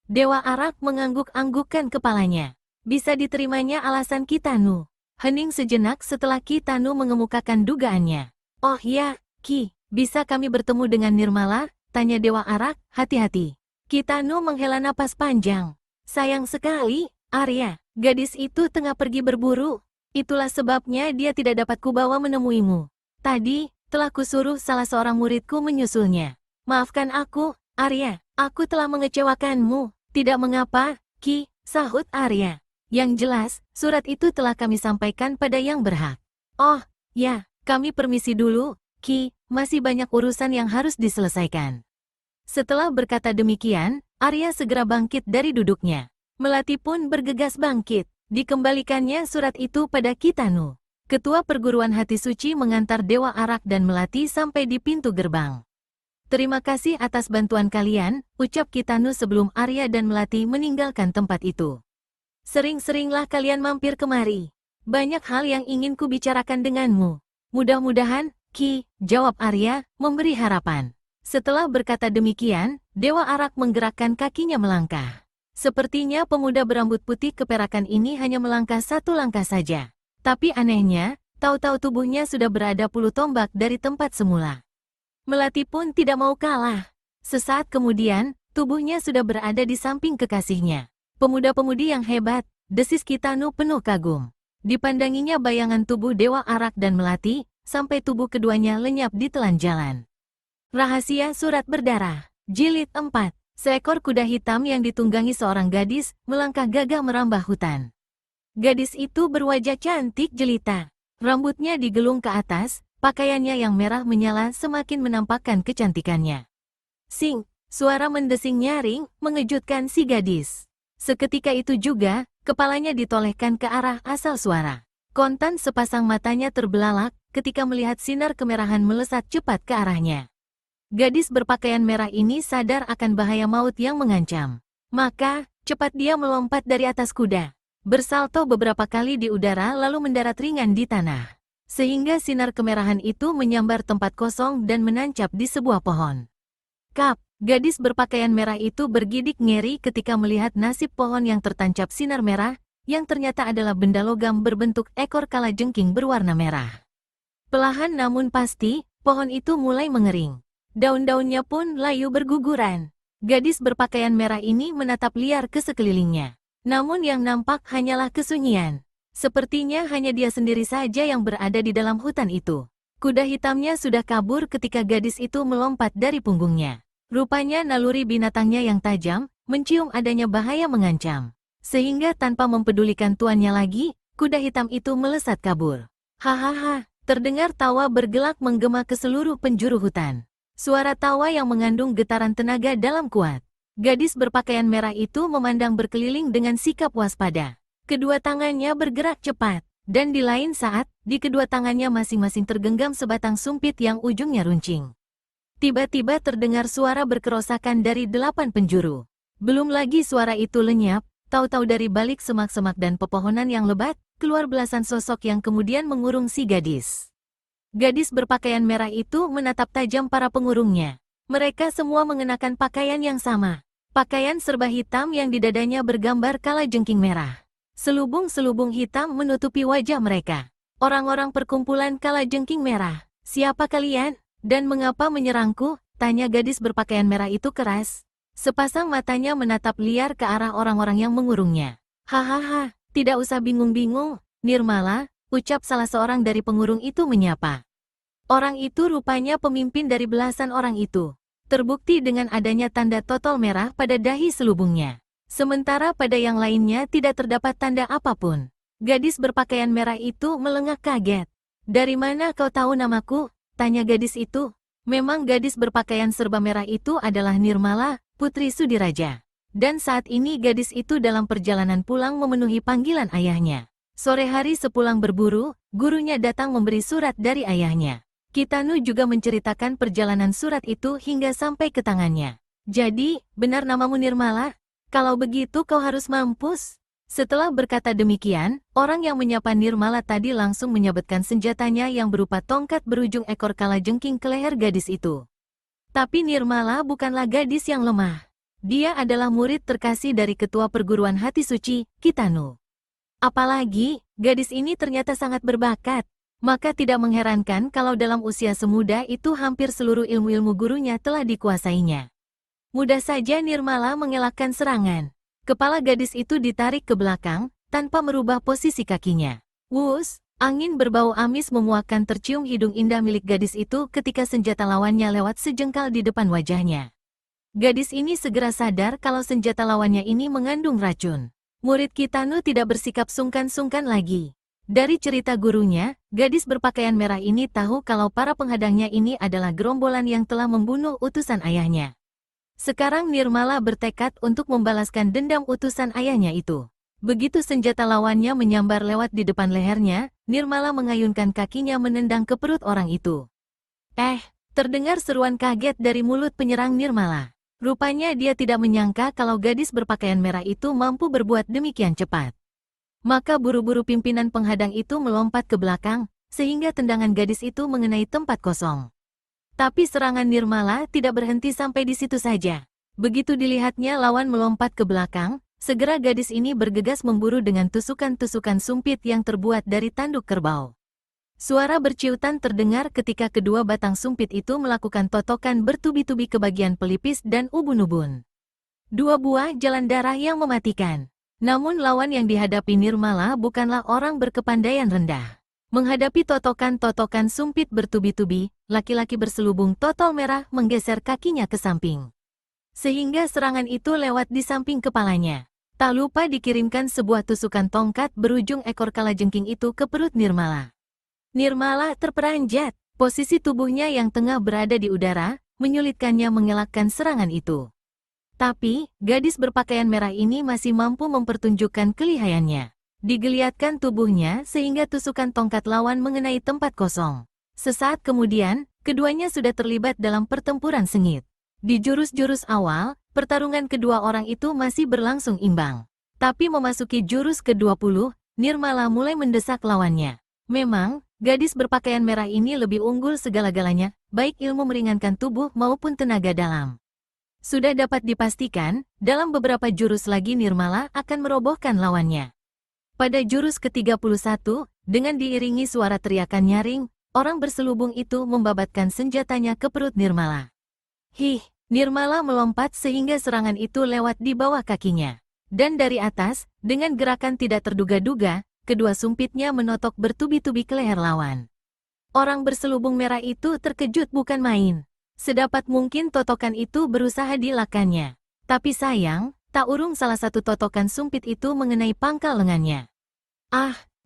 Dewa Arak mengangguk-anggukkan kepalanya. Bisa diterimanya alasan Kitanu. Hening sejenak setelah Kitanu mengemukakan dugaannya. Oh ya, Ki, bisa kami bertemu dengan Nirmala? Tanya Dewa Arak, hati-hati. Kitanu menghela napas panjang. Sayang sekali, Arya, gadis itu tengah pergi berburu. Itulah sebabnya dia tidak dapat kubawa menemuimu. Tadi, telah kusuruh salah seorang muridku menyusulnya. Maafkan aku, Arya, aku telah mengecewakanmu. Tidak mengapa, Ki, sahut Arya. Yang jelas, surat itu telah kami sampaikan pada yang berhak. Oh, ya, kami permisi dulu, Ki, masih banyak urusan yang harus diselesaikan. Setelah berkata demikian, Arya segera bangkit dari duduknya. Melati pun bergegas bangkit. Dikembalikannya surat itu pada Kitanu. Ketua Perguruan Hati Suci mengantar Dewa Arak dan Melati sampai di pintu gerbang. Terima kasih atas bantuan kalian, ucap Kitanu sebelum Arya dan Melati meninggalkan tempat itu. Sering-seringlah kalian mampir kemari. Banyak hal yang ingin kubicarakan denganmu. Mudah-mudahan, Ki, jawab Arya, memberi harapan. Setelah berkata demikian, Dewa Arak menggerakkan kakinya melangkah. Sepertinya pemuda berambut putih keperakan ini hanya melangkah satu langkah saja. Tapi anehnya, tahu-tahu tubuhnya sudah berada puluh tombak dari tempat semula. Melati pun tidak mau kalah. Sesaat kemudian, tubuhnya sudah berada di samping kekasihnya. Pemuda-pemudi yang hebat, desis Kitanu penuh kagum. Dipandanginya bayangan tubuh Dewa Arak dan Melati, sampai tubuh keduanya lenyap di telan jalan. Rahasia Surat Berdarah, Jilid 4. Seekor kuda hitam yang ditunggangi seorang gadis, melangkah gagah merambah hutan. Gadis itu berwajah cantik jelita. Rambutnya digelung ke atas, pakaiannya yang merah menyala semakin menampakkan kecantikannya. Sing, suara mendesing nyaring, mengejutkan si gadis. Seketika itu juga, kepalanya ditolehkan ke arah asal suara. Kontan sepasang matanya terbelalak, ketika melihat sinar kemerahan melesat cepat ke arahnya. Gadis berpakaian merah ini sadar akan bahaya maut yang mengancam. Maka, cepat dia melompat dari atas kuda. Bersalto beberapa kali di udara lalu mendarat ringan di tanah. Sehingga sinar kemerahan itu menyambar tempat kosong dan menancap di sebuah pohon. Kap, gadis berpakaian merah itu bergidik ngeri ketika melihat nasib pohon yang tertancap sinar merah, yang ternyata adalah benda logam berbentuk ekor kalajengking berwarna merah. Perlahan namun pasti, pohon itu mulai mengering. Daun-daunnya pun layu berguguran. Gadis berpakaian merah ini menatap liar ke sekelilingnya. Namun yang nampak hanyalah kesunyian. Sepertinya hanya dia sendiri saja yang berada di dalam hutan itu. Kuda hitamnya sudah kabur ketika gadis itu melompat dari punggungnya. Rupanya naluri binatangnya yang tajam, mencium adanya bahaya mengancam. Sehingga tanpa mempedulikan tuannya lagi, kuda hitam itu melesat kabur. Hahaha, terdengar tawa bergelak menggema ke seluruh penjuru hutan. Suara tawa yang mengandung getaran tenaga dalam kuat. Gadis berpakaian merah itu memandang berkeliling dengan sikap waspada. Kedua tangannya bergerak cepat, dan di lain saat, di kedua tangannya masing-masing tergenggam sebatang sumpit yang ujungnya runcing. Tiba-tiba terdengar suara berkerosakan dari 8 penjuru. Belum lagi suara itu lenyap, tahu-tahu dari balik semak-semak dan pepohonan yang lebat, keluar belasan sosok yang kemudian mengurung si gadis. Gadis berpakaian merah itu menatap tajam para pengurungnya. Mereka semua mengenakan pakaian yang sama. Pakaian serba hitam yang di dadanya bergambar kalajengking merah. Selubung-selubung hitam menutupi wajah mereka. Orang-orang perkumpulan kalajengking merah. Siapa kalian? Dan mengapa menyerangku? Tanya gadis berpakaian merah itu keras. Sepasang matanya menatap liar ke arah orang-orang yang mengurungnya. Hahaha, tidak usah bingung-bingung, Nirmala, ucap salah seorang dari pengurung itu menyapa. Orang itu rupanya pemimpin dari belasan orang itu. Terbukti dengan adanya tanda totol merah pada dahi selubungnya. Sementara pada yang lainnya tidak terdapat tanda apapun. Gadis berpakaian merah itu melengak kaget. Dari mana kau tahu namaku? Tanya gadis itu. Memang gadis berpakaian serba merah itu adalah Nirmala, putri Sudiraja. Dan saat ini gadis itu dalam perjalanan pulang memenuhi panggilan ayahnya. Sore hari sepulang berburu, gurunya datang memberi surat dari ayahnya. Kitanu juga menceritakan perjalanan surat itu hingga sampai ke tangannya. Jadi, benar namamu Nirmala? Kalau begitu kau harus mampus. Setelah berkata demikian, orang yang menyapa Nirmala tadi langsung menyabetkan senjatanya yang berupa tongkat berujung ekor kalajengking ke leher gadis itu. Tapi Nirmala bukanlah gadis yang lemah. Dia adalah murid terkasih dari ketua perguruan hati suci, Kitanu. Apalagi, gadis ini ternyata sangat berbakat. Maka tidak mengherankan kalau dalam usia semuda itu hampir seluruh ilmu-ilmu gurunya telah dikuasainya. Mudah saja Nirmala mengelakkan serangan. Kepala gadis itu ditarik ke belakang, tanpa merubah posisi kakinya. Wus, angin berbau amis memuakkan tercium hidung indah milik gadis itu ketika senjata lawannya lewat sejengkal di depan wajahnya. Gadis ini segera sadar kalau senjata lawannya ini mengandung racun. Murid Kitano tidak bersikap sungkan-sungkan lagi. Dari cerita gurunya, gadis berpakaian merah ini tahu kalau para penghadangnya ini adalah gerombolan yang telah membunuh utusan ayahnya. Sekarang Nirmala bertekad untuk membalaskan dendam utusan ayahnya itu. Begitu senjata lawannya menyambar lewat di depan lehernya, Nirmala mengayunkan kakinya menendang ke perut orang itu. Terdengar seruan kaget dari mulut penyerang Nirmala. Rupanya dia tidak menyangka kalau gadis berpakaian merah itu mampu berbuat demikian cepat. Maka buru-buru pimpinan penghadang itu melompat ke belakang, sehingga tendangan gadis itu mengenai tempat kosong. Tapi serangan Nirmala tidak berhenti sampai di situ saja. Begitu dilihatnya lawan melompat ke belakang, segera gadis ini bergegas memburu dengan tusukan-tusukan sumpit yang terbuat dari tanduk kerbau. Suara berciutan terdengar ketika kedua batang sumpit itu melakukan totokan bertubi-tubi ke bagian pelipis dan ubun-ubun. Dua buah jalan darah yang mematikan. Namun lawan yang dihadapi Nirmala bukanlah orang berkepandaian rendah. Menghadapi totokan-totokan sumpit bertubi-tubi, laki-laki berselubung totol merah menggeser kakinya ke samping. Sehingga serangan itu lewat di samping kepalanya. Tak lupa dikirimkan sebuah tusukan tongkat berujung ekor kalajengking itu ke perut Nirmala. Nirmala terperanjat, posisi tubuhnya yang tengah berada di udara, menyulitkannya mengelakkan serangan itu. Tapi, gadis berpakaian merah ini masih mampu mempertunjukkan kelihayannya. Digeliatkan tubuhnya sehingga tusukan tongkat lawan mengenai tempat kosong. Sesaat kemudian, keduanya sudah terlibat dalam pertempuran sengit. Di jurus-jurus awal, pertarungan kedua orang itu masih berlangsung imbang. Tapi memasuki jurus ke-20, Nirmala mulai mendesak lawannya. Memang, gadis berpakaian merah ini lebih unggul segala-galanya, baik ilmu meringankan tubuh maupun tenaga dalam. Sudah dapat dipastikan, dalam beberapa jurus lagi Nirmala akan merobohkan lawannya. Pada jurus ke-31, dengan diiringi suara teriakan nyaring, orang berselubung itu membabatkan senjatanya ke perut Nirmala. Nirmala melompat sehingga serangan itu lewat di bawah kakinya. Dan dari atas, dengan gerakan tidak terduga-duga, kedua sumpitnya menotok bertubi-tubi ke leher lawan. Orang berselubung merah itu terkejut bukan main. Sedapat mungkin totokan itu berusaha dilakannya. Tapi sayang, tak urung salah satu totokan sumpit itu mengenai pangkal lengannya.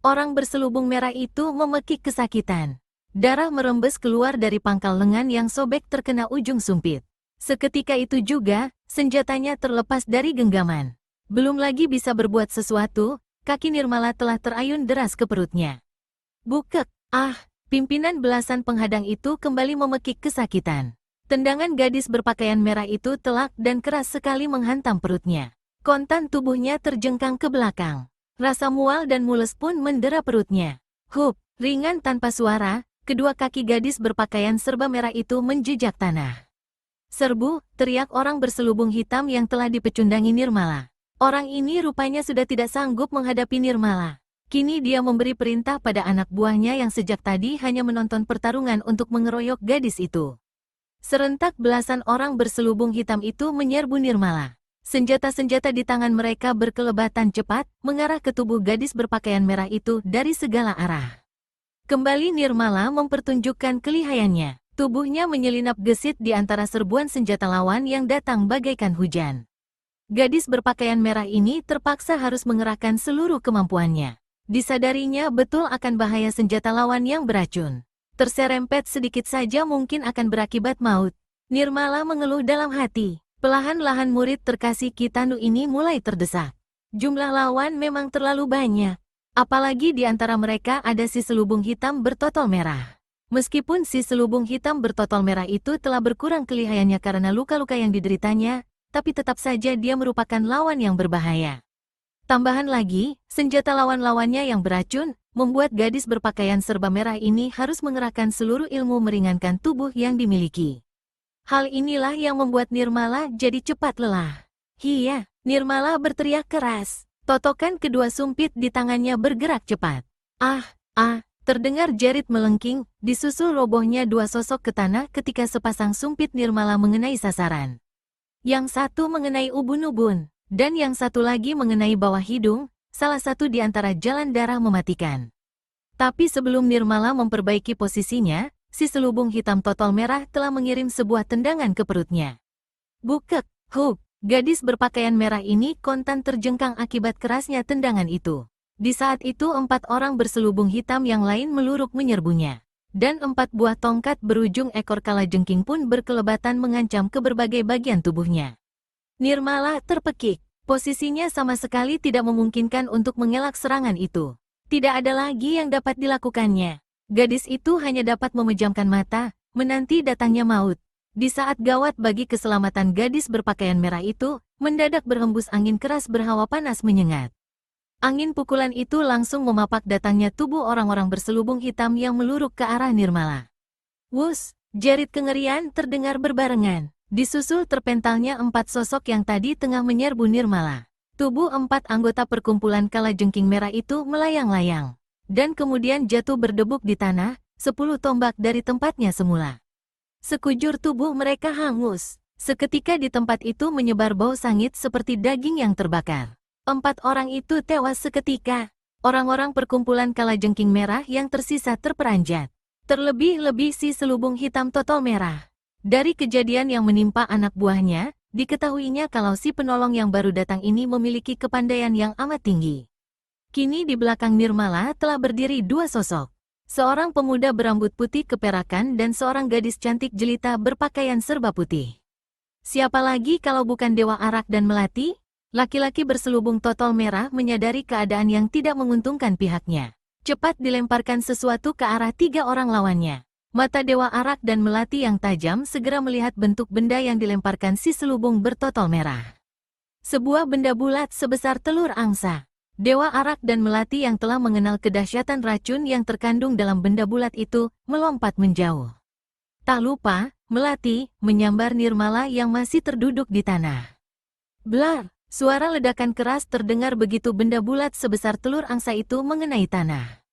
Orang berselubung merah itu memekik kesakitan. Darah merembes keluar dari pangkal lengan yang sobek terkena ujung sumpit. Seketika itu juga, senjatanya terlepas dari genggaman. Belum lagi bisa berbuat sesuatu, kaki Nirmala telah terayun deras ke perutnya. Bukek! Pimpinan belasan penghadang itu kembali memekik kesakitan. Tendangan gadis berpakaian merah itu telak dan keras sekali menghantam perutnya. Kontan tubuhnya terjengkang ke belakang. Rasa mual dan mules pun mendera perutnya. Ringan tanpa suara, kedua kaki gadis berpakaian serba merah itu menjejak tanah. Serbu, teriak orang berselubung hitam yang telah dipecundangi Nirmala. Orang ini rupanya sudah tidak sanggup menghadapi Nirmala. Kini dia memberi perintah pada anak buahnya yang sejak tadi hanya menonton pertarungan untuk mengeroyok gadis itu. Serentak belasan orang berselubung hitam itu menyerbu Nirmala. Senjata-senjata di tangan mereka berkelebatan cepat, mengarah ke tubuh gadis berpakaian merah itu dari segala arah. Kembali Nirmala mempertunjukkan kelihayannya. Tubuhnya menyelinap gesit di antara serbuan senjata lawan yang datang bagaikan hujan. Gadis berpakaian merah ini terpaksa harus mengerahkan seluruh kemampuannya. Disadarinya betul akan bahaya senjata lawan yang beracun. Terserempet sedikit saja mungkin akan berakibat maut. Nirmala mengeluh dalam hati. Perlahan-lahan murid terkasih Kitano ini mulai terdesak. Jumlah lawan memang terlalu banyak. Apalagi di antara mereka ada si selubung hitam bertotol merah. Meskipun si selubung hitam bertotol merah itu telah berkurang kelihayannya karena luka-luka yang dideritanya, tapi tetap saja dia merupakan lawan yang berbahaya. Tambahan lagi, senjata lawan-lawannya yang beracun, membuat gadis berpakaian serba merah ini harus mengerahkan seluruh ilmu meringankan tubuh yang dimiliki. Hal inilah yang membuat Nirmala jadi cepat lelah. Nirmala berteriak keras. Totokan kedua sumpit di tangannya bergerak cepat. Terdengar jerit melengking, disusul robohnya dua sosok ke tanah ketika sepasang sumpit Nirmala mengenai sasaran. Yang satu mengenai ubun-ubun. dan yang satu lagi mengenai bawah hidung, salah satu di antara jalan darah mematikan. Tapi sebelum Nirmala memperbaiki posisinya, si selubung hitam totol merah telah mengirim sebuah tendangan ke perutnya. Bukek, huk, gadis berpakaian merah ini kontan terjengkang akibat kerasnya tendangan itu. Di saat itu 4 orang berselubung hitam yang lain meluruk menyerbunya. Dan 4 buah tongkat berujung ekor kalajengking pun berkelebatan mengancam ke berbagai bagian tubuhnya. Nirmala terpekik. Posisinya sama sekali tidak memungkinkan untuk mengelak serangan itu. Tidak ada lagi yang dapat dilakukannya. Gadis itu hanya dapat memejamkan mata, menanti datangnya maut. Di saat gawat bagi keselamatan gadis berpakaian merah itu, mendadak berhembus angin keras berhawa panas menyengat. Angin pukulan itu langsung memapak datangnya tubuh orang-orang berselubung hitam yang meluruk ke arah Nirmala. Wus, jerit kengerian terdengar berbarengan. Disusul terpentalnya 4 sosok yang tadi tengah menyerbu Nirmala. Tubuh 4 anggota perkumpulan kalajengking merah itu melayang-layang. Dan kemudian jatuh berdebuk di tanah, 10 tombak dari tempatnya semula. Sekujur tubuh mereka hangus. Seketika di tempat itu menyebar bau sangit seperti daging yang terbakar. 4 orang itu tewas seketika. Orang-orang perkumpulan kalajengking merah yang tersisa terperanjat. Terlebih-lebih si selubung hitam totol merah. Dari kejadian yang menimpa anak buahnya, diketahuinya kalau si penolong yang baru datang ini memiliki kepandaian yang amat tinggi. Kini di belakang Nirmala telah berdiri 2 sosok. Seorang pemuda berambut putih keperakan dan seorang gadis cantik jelita berpakaian serba putih. Siapa lagi kalau bukan Dewa Arak dan Melati? Laki-laki berselubung totol merah menyadari keadaan yang tidak menguntungkan pihaknya. Cepat dilemparkan sesuatu ke arah 3 orang lawannya. Mata Dewa Arak dan Melati yang tajam segera melihat bentuk benda yang dilemparkan si selubung bertotol merah. Sebuah benda bulat sebesar telur angsa. Dewa Arak dan Melati yang telah mengenal kedahsyatan racun yang terkandung dalam benda bulat itu, melompat menjauh. Tak lupa, Melati menyambar Nirmala yang masih terduduk di tanah. Blar! Suara ledakan keras terdengar begitu benda bulat sebesar telur angsa itu mengenai tanah.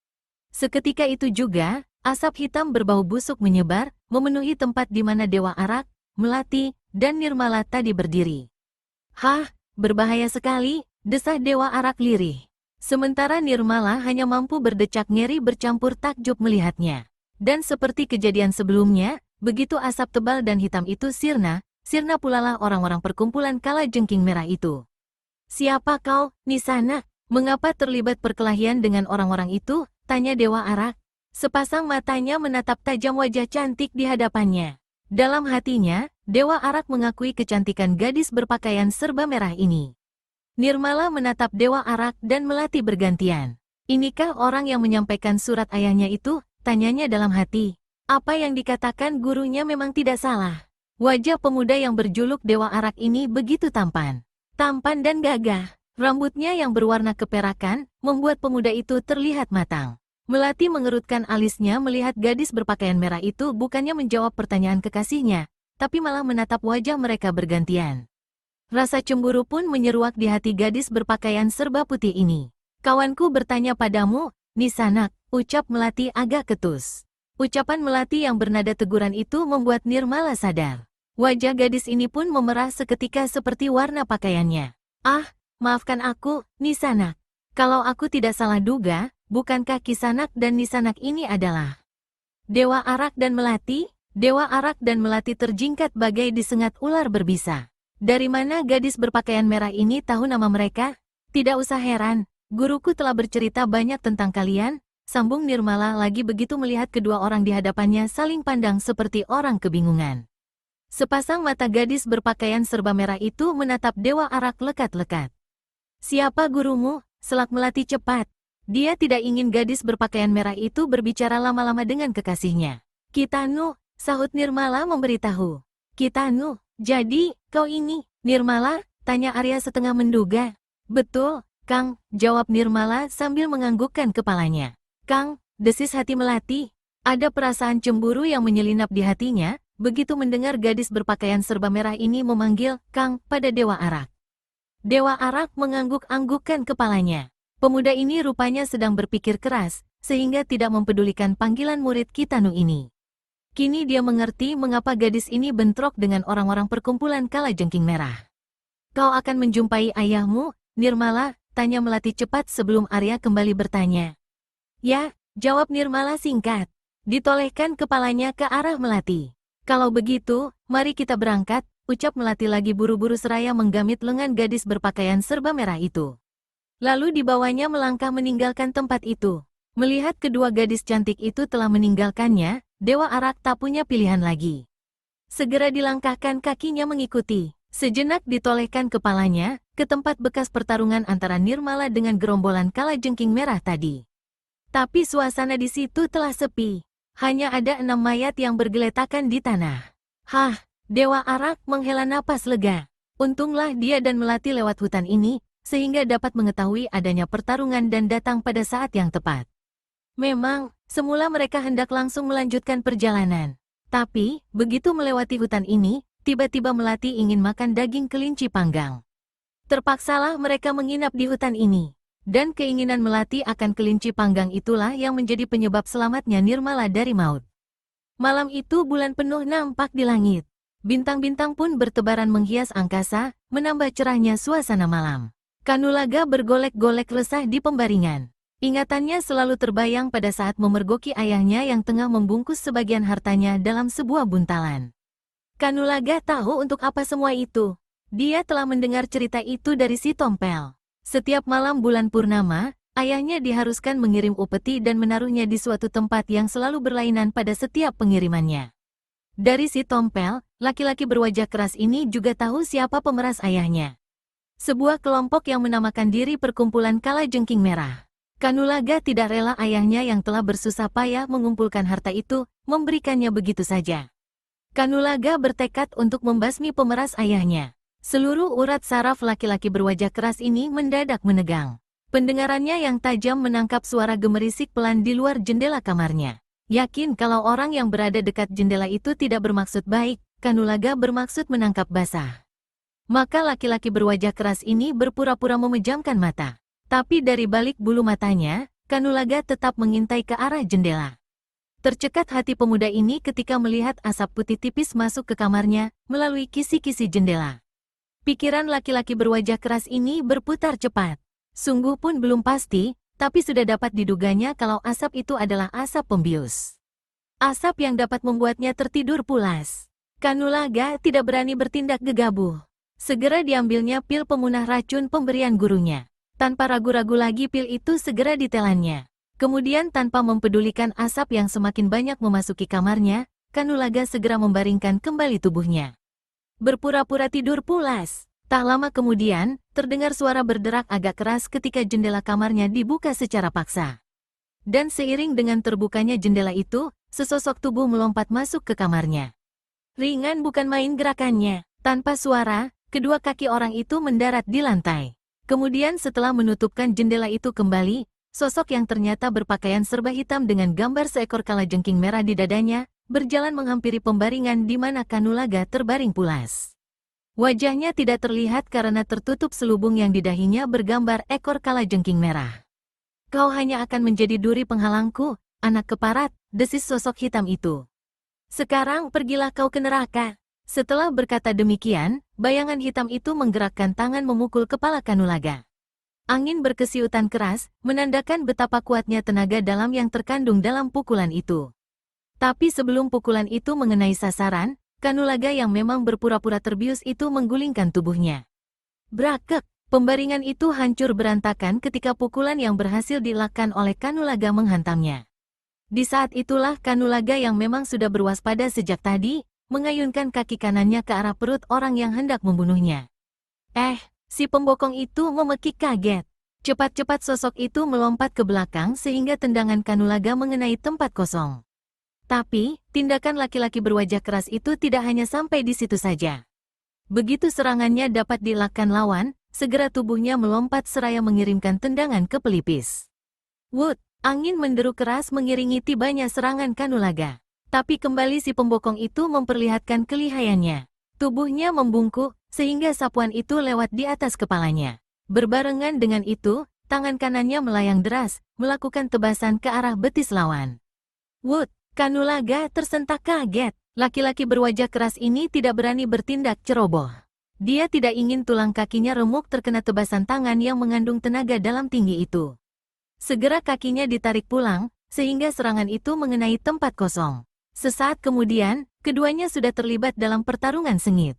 Seketika itu juga, asap hitam berbau busuk menyebar, memenuhi tempat di mana Dewa Arak, Melati, dan Nirmala tadi berdiri. Hah, berbahaya sekali, desah Dewa Arak lirih. Sementara Nirmala hanya mampu berdecak ngeri bercampur takjub melihatnya. Dan seperti kejadian sebelumnya, begitu asap tebal dan hitam itu sirna pulalah orang-orang perkumpulan kalajengking merah itu. Siapa kau, Nisana? Mengapa terlibat perkelahian dengan orang-orang itu? Tanya Dewa Arak. Sepasang matanya menatap tajam wajah cantik di hadapannya. Dalam hatinya, Dewa Arak mengakui kecantikan gadis berpakaian serba merah ini. Nirmala menatap Dewa Arak dan Melati bergantian. Inikah orang yang menyampaikan surat ayahnya itu? Tanyanya dalam hati. Apa yang dikatakan gurunya memang tidak salah. Wajah pemuda yang berjuluk Dewa Arak ini begitu tampan. Tampan dan gagah. Rambutnya yang berwarna keperakan, membuat pemuda itu terlihat matang. Melati mengerutkan alisnya melihat gadis berpakaian merah itu bukannya menjawab pertanyaan kekasihnya, tapi malah menatap wajah mereka bergantian. Rasa cemburu pun menyeruak di hati gadis berpakaian serba putih ini. Kawanku bertanya padamu, Nisanak, ucap Melati agak ketus. Ucapan Melati yang bernada teguran itu membuat Nirmala sadar. Wajah gadis ini pun memerah seketika seperti warna pakaiannya. Ah, maafkan aku, Nisanak. Kalau aku tidak salah duga, bukankah Kisanak dan Nisanak ini adalah Dewa Arak dan Melati? Dewa Arak dan Melati terjingkat bagai disengat ular berbisa. Dari mana gadis berpakaian merah ini tahu nama mereka? Tidak usah heran, guruku telah bercerita banyak tentang kalian, sambung Nirmala lagi begitu melihat kedua orang di hadapannya saling pandang seperti orang kebingungan. Sepasang mata gadis berpakaian serba merah itu menatap Dewa Arak lekat-lekat. Siapa gurumu? Selak Melati cepat. Dia tidak ingin gadis berpakaian merah itu berbicara lama-lama dengan kekasihnya. Kitanu, sahut Nirmala memberitahu. Kitanu, jadi, kau ini, Nirmala? Tanya Arya setengah menduga. Betul, Kang, jawab Nirmala sambil menganggukkan kepalanya. Kang, desis hati Melati. Ada perasaan cemburu yang menyelinap di hatinya, begitu mendengar gadis berpakaian serba merah ini memanggil Kang pada Dewa Arak. Dewa Arak mengangguk-anggukkan kepalanya. Pemuda ini rupanya sedang berpikir keras, sehingga tidak mempedulikan panggilan murid Kitanu ini. Kini dia mengerti mengapa gadis ini bentrok dengan orang-orang perkumpulan kalajengking merah. Kau akan menjumpai ayahmu, Nirmala, tanya Melati cepat sebelum Arya kembali bertanya. Ya, jawab Nirmala singkat. Ditolehkan kepalanya ke arah Melati. Kalau begitu, mari kita berangkat, ucap Melati lagi buru-buru seraya menggamit lengan gadis berpakaian serba merah itu. Lalu dibawanya melangkah meninggalkan tempat itu. Melihat kedua gadis cantik itu telah meninggalkannya, Dewa Arak tak punya pilihan lagi. Segera dilangkahkan kakinya mengikuti. Sejenak ditolehkan kepalanya ke tempat bekas pertarungan antara Nirmala dengan gerombolan kalajengking merah tadi. Tapi suasana di situ telah sepi. Hanya ada 6 mayat yang bergeletakan di tanah. Hah, Dewa Arak menghela napas lega. Untunglah dia dan Melati lewat hutan ini, sehingga dapat mengetahui adanya pertarungan dan datang pada saat yang tepat. Memang, semula mereka hendak langsung melanjutkan perjalanan. Tapi, begitu melewati hutan ini, tiba-tiba Melati ingin makan daging kelinci panggang. Terpaksalah mereka menginap di hutan ini. Dan keinginan Melati akan kelinci panggang itulah yang menjadi penyebab selamatnya Nirmala dari maut. Malam itu bulan penuh nampak di langit. Bintang-bintang pun bertebaran menghias angkasa, menambah cerahnya suasana malam. Kanulaga bergolek-golek resah di pembaringan. Ingatannya selalu terbayang pada saat memergoki ayahnya yang tengah membungkus sebagian hartanya dalam sebuah buntalan. Kanulaga tahu untuk apa semua itu. Dia telah mendengar cerita itu dari si Tompel. Setiap malam bulan purnama, ayahnya diharuskan mengirim upeti dan menaruhnya di suatu tempat yang selalu berlainan pada setiap pengirimannya. Dari si Tompel, laki-laki berwajah keras ini juga tahu siapa pemeras ayahnya. Sebuah kelompok yang menamakan diri Perkumpulan Kalajengking Merah. Kanulaga tidak rela ayahnya yang telah bersusah payah mengumpulkan harta itu, memberikannya begitu saja. Kanulaga bertekad untuk membasmi pemeras ayahnya. Seluruh urat saraf laki-laki berwajah keras ini mendadak menegang. Pendengarannya yang tajam menangkap suara gemerisik pelan di luar jendela kamarnya. Yakin kalau orang yang berada dekat jendela itu tidak bermaksud baik, Kanulaga bermaksud menangkap basah. Maka laki-laki berwajah keras ini berpura-pura memejamkan mata. Tapi dari balik bulu matanya, Kanulaga tetap mengintai ke arah jendela. Tercekat hati pemuda ini ketika melihat asap putih tipis masuk ke kamarnya melalui kisi-kisi jendela. Pikiran laki-laki berwajah keras ini berputar cepat. Sungguh pun belum pasti, tapi sudah dapat diduganya kalau asap itu adalah asap pembius. Asap yang dapat membuatnya tertidur pulas. Kanulaga tidak berani bertindak gegabah. Segera diambilnya pil pemunah racun pemberian gurunya. Tanpa ragu-ragu lagi pil itu segera ditelannya. Kemudian tanpa mempedulikan asap yang semakin banyak memasuki kamarnya, Kanulaga segera membaringkan kembali tubuhnya. Berpura-pura tidur pulas. Tak lama kemudian, terdengar suara berderak agak keras ketika jendela kamarnya dibuka secara paksa. Dan seiring dengan terbukanya jendela itu, sesosok tubuh melompat masuk ke kamarnya. Ringan bukan main gerakannya. Tanpa suara, kedua kaki orang itu mendarat di lantai. Kemudian setelah menutupkan jendela itu kembali, sosok yang ternyata berpakaian serba hitam dengan gambar seekor kalajengking merah di dadanya, berjalan menghampiri pembaringan di mana Kanulaga terbaring pulas. Wajahnya tidak terlihat karena tertutup selubung yang di dahinya bergambar ekor kalajengking merah. Kau hanya akan menjadi duri penghalangku, anak keparat, desis sosok hitam itu. Sekarang pergilah kau ke neraka. Setelah berkata demikian, bayangan hitam itu menggerakkan tangan memukul kepala Kanulaga. Angin berkesiutan keras, menandakan betapa kuatnya tenaga dalam yang terkandung dalam pukulan itu. Tapi sebelum pukulan itu mengenai sasaran, Kanulaga yang memang berpura-pura terbius itu menggulingkan tubuhnya. Brakek, pembaringan itu hancur berantakan ketika pukulan yang berhasil dielakkan oleh Kanulaga menghantamnya. Di saat itulah Kanulaga yang memang sudah berwaspada sejak tadi, mengayunkan kaki kanannya ke arah perut orang yang hendak membunuhnya. Si pembokong itu memekik kaget. Cepat-cepat sosok itu melompat ke belakang sehingga tendangan Kanulaga mengenai tempat kosong. Tapi, tindakan laki-laki berwajah keras itu tidak hanya sampai di situ saja. Begitu serangannya dapat dielakkan lawan, segera tubuhnya melompat seraya mengirimkan tendangan ke pelipis. Wut, angin menderu keras mengiringi tibanya serangan Kanulaga. Tapi kembali si pembokong itu memperlihatkan kelihayannya. Tubuhnya membungkuk, sehingga sapuan itu lewat di atas kepalanya. Berbarengan dengan itu, tangan kanannya melayang deras, melakukan tebasan ke arah betis lawan. Wut! Kanulaga tersentak kaget. Laki-laki berwajah keras ini tidak berani bertindak ceroboh. Dia tidak ingin tulang kakinya remuk terkena tebasan tangan yang mengandung tenaga dalam tinggi itu. Segera kakinya ditarik pulang, sehingga serangan itu mengenai tempat kosong. Sesaat kemudian, keduanya sudah terlibat dalam pertarungan sengit.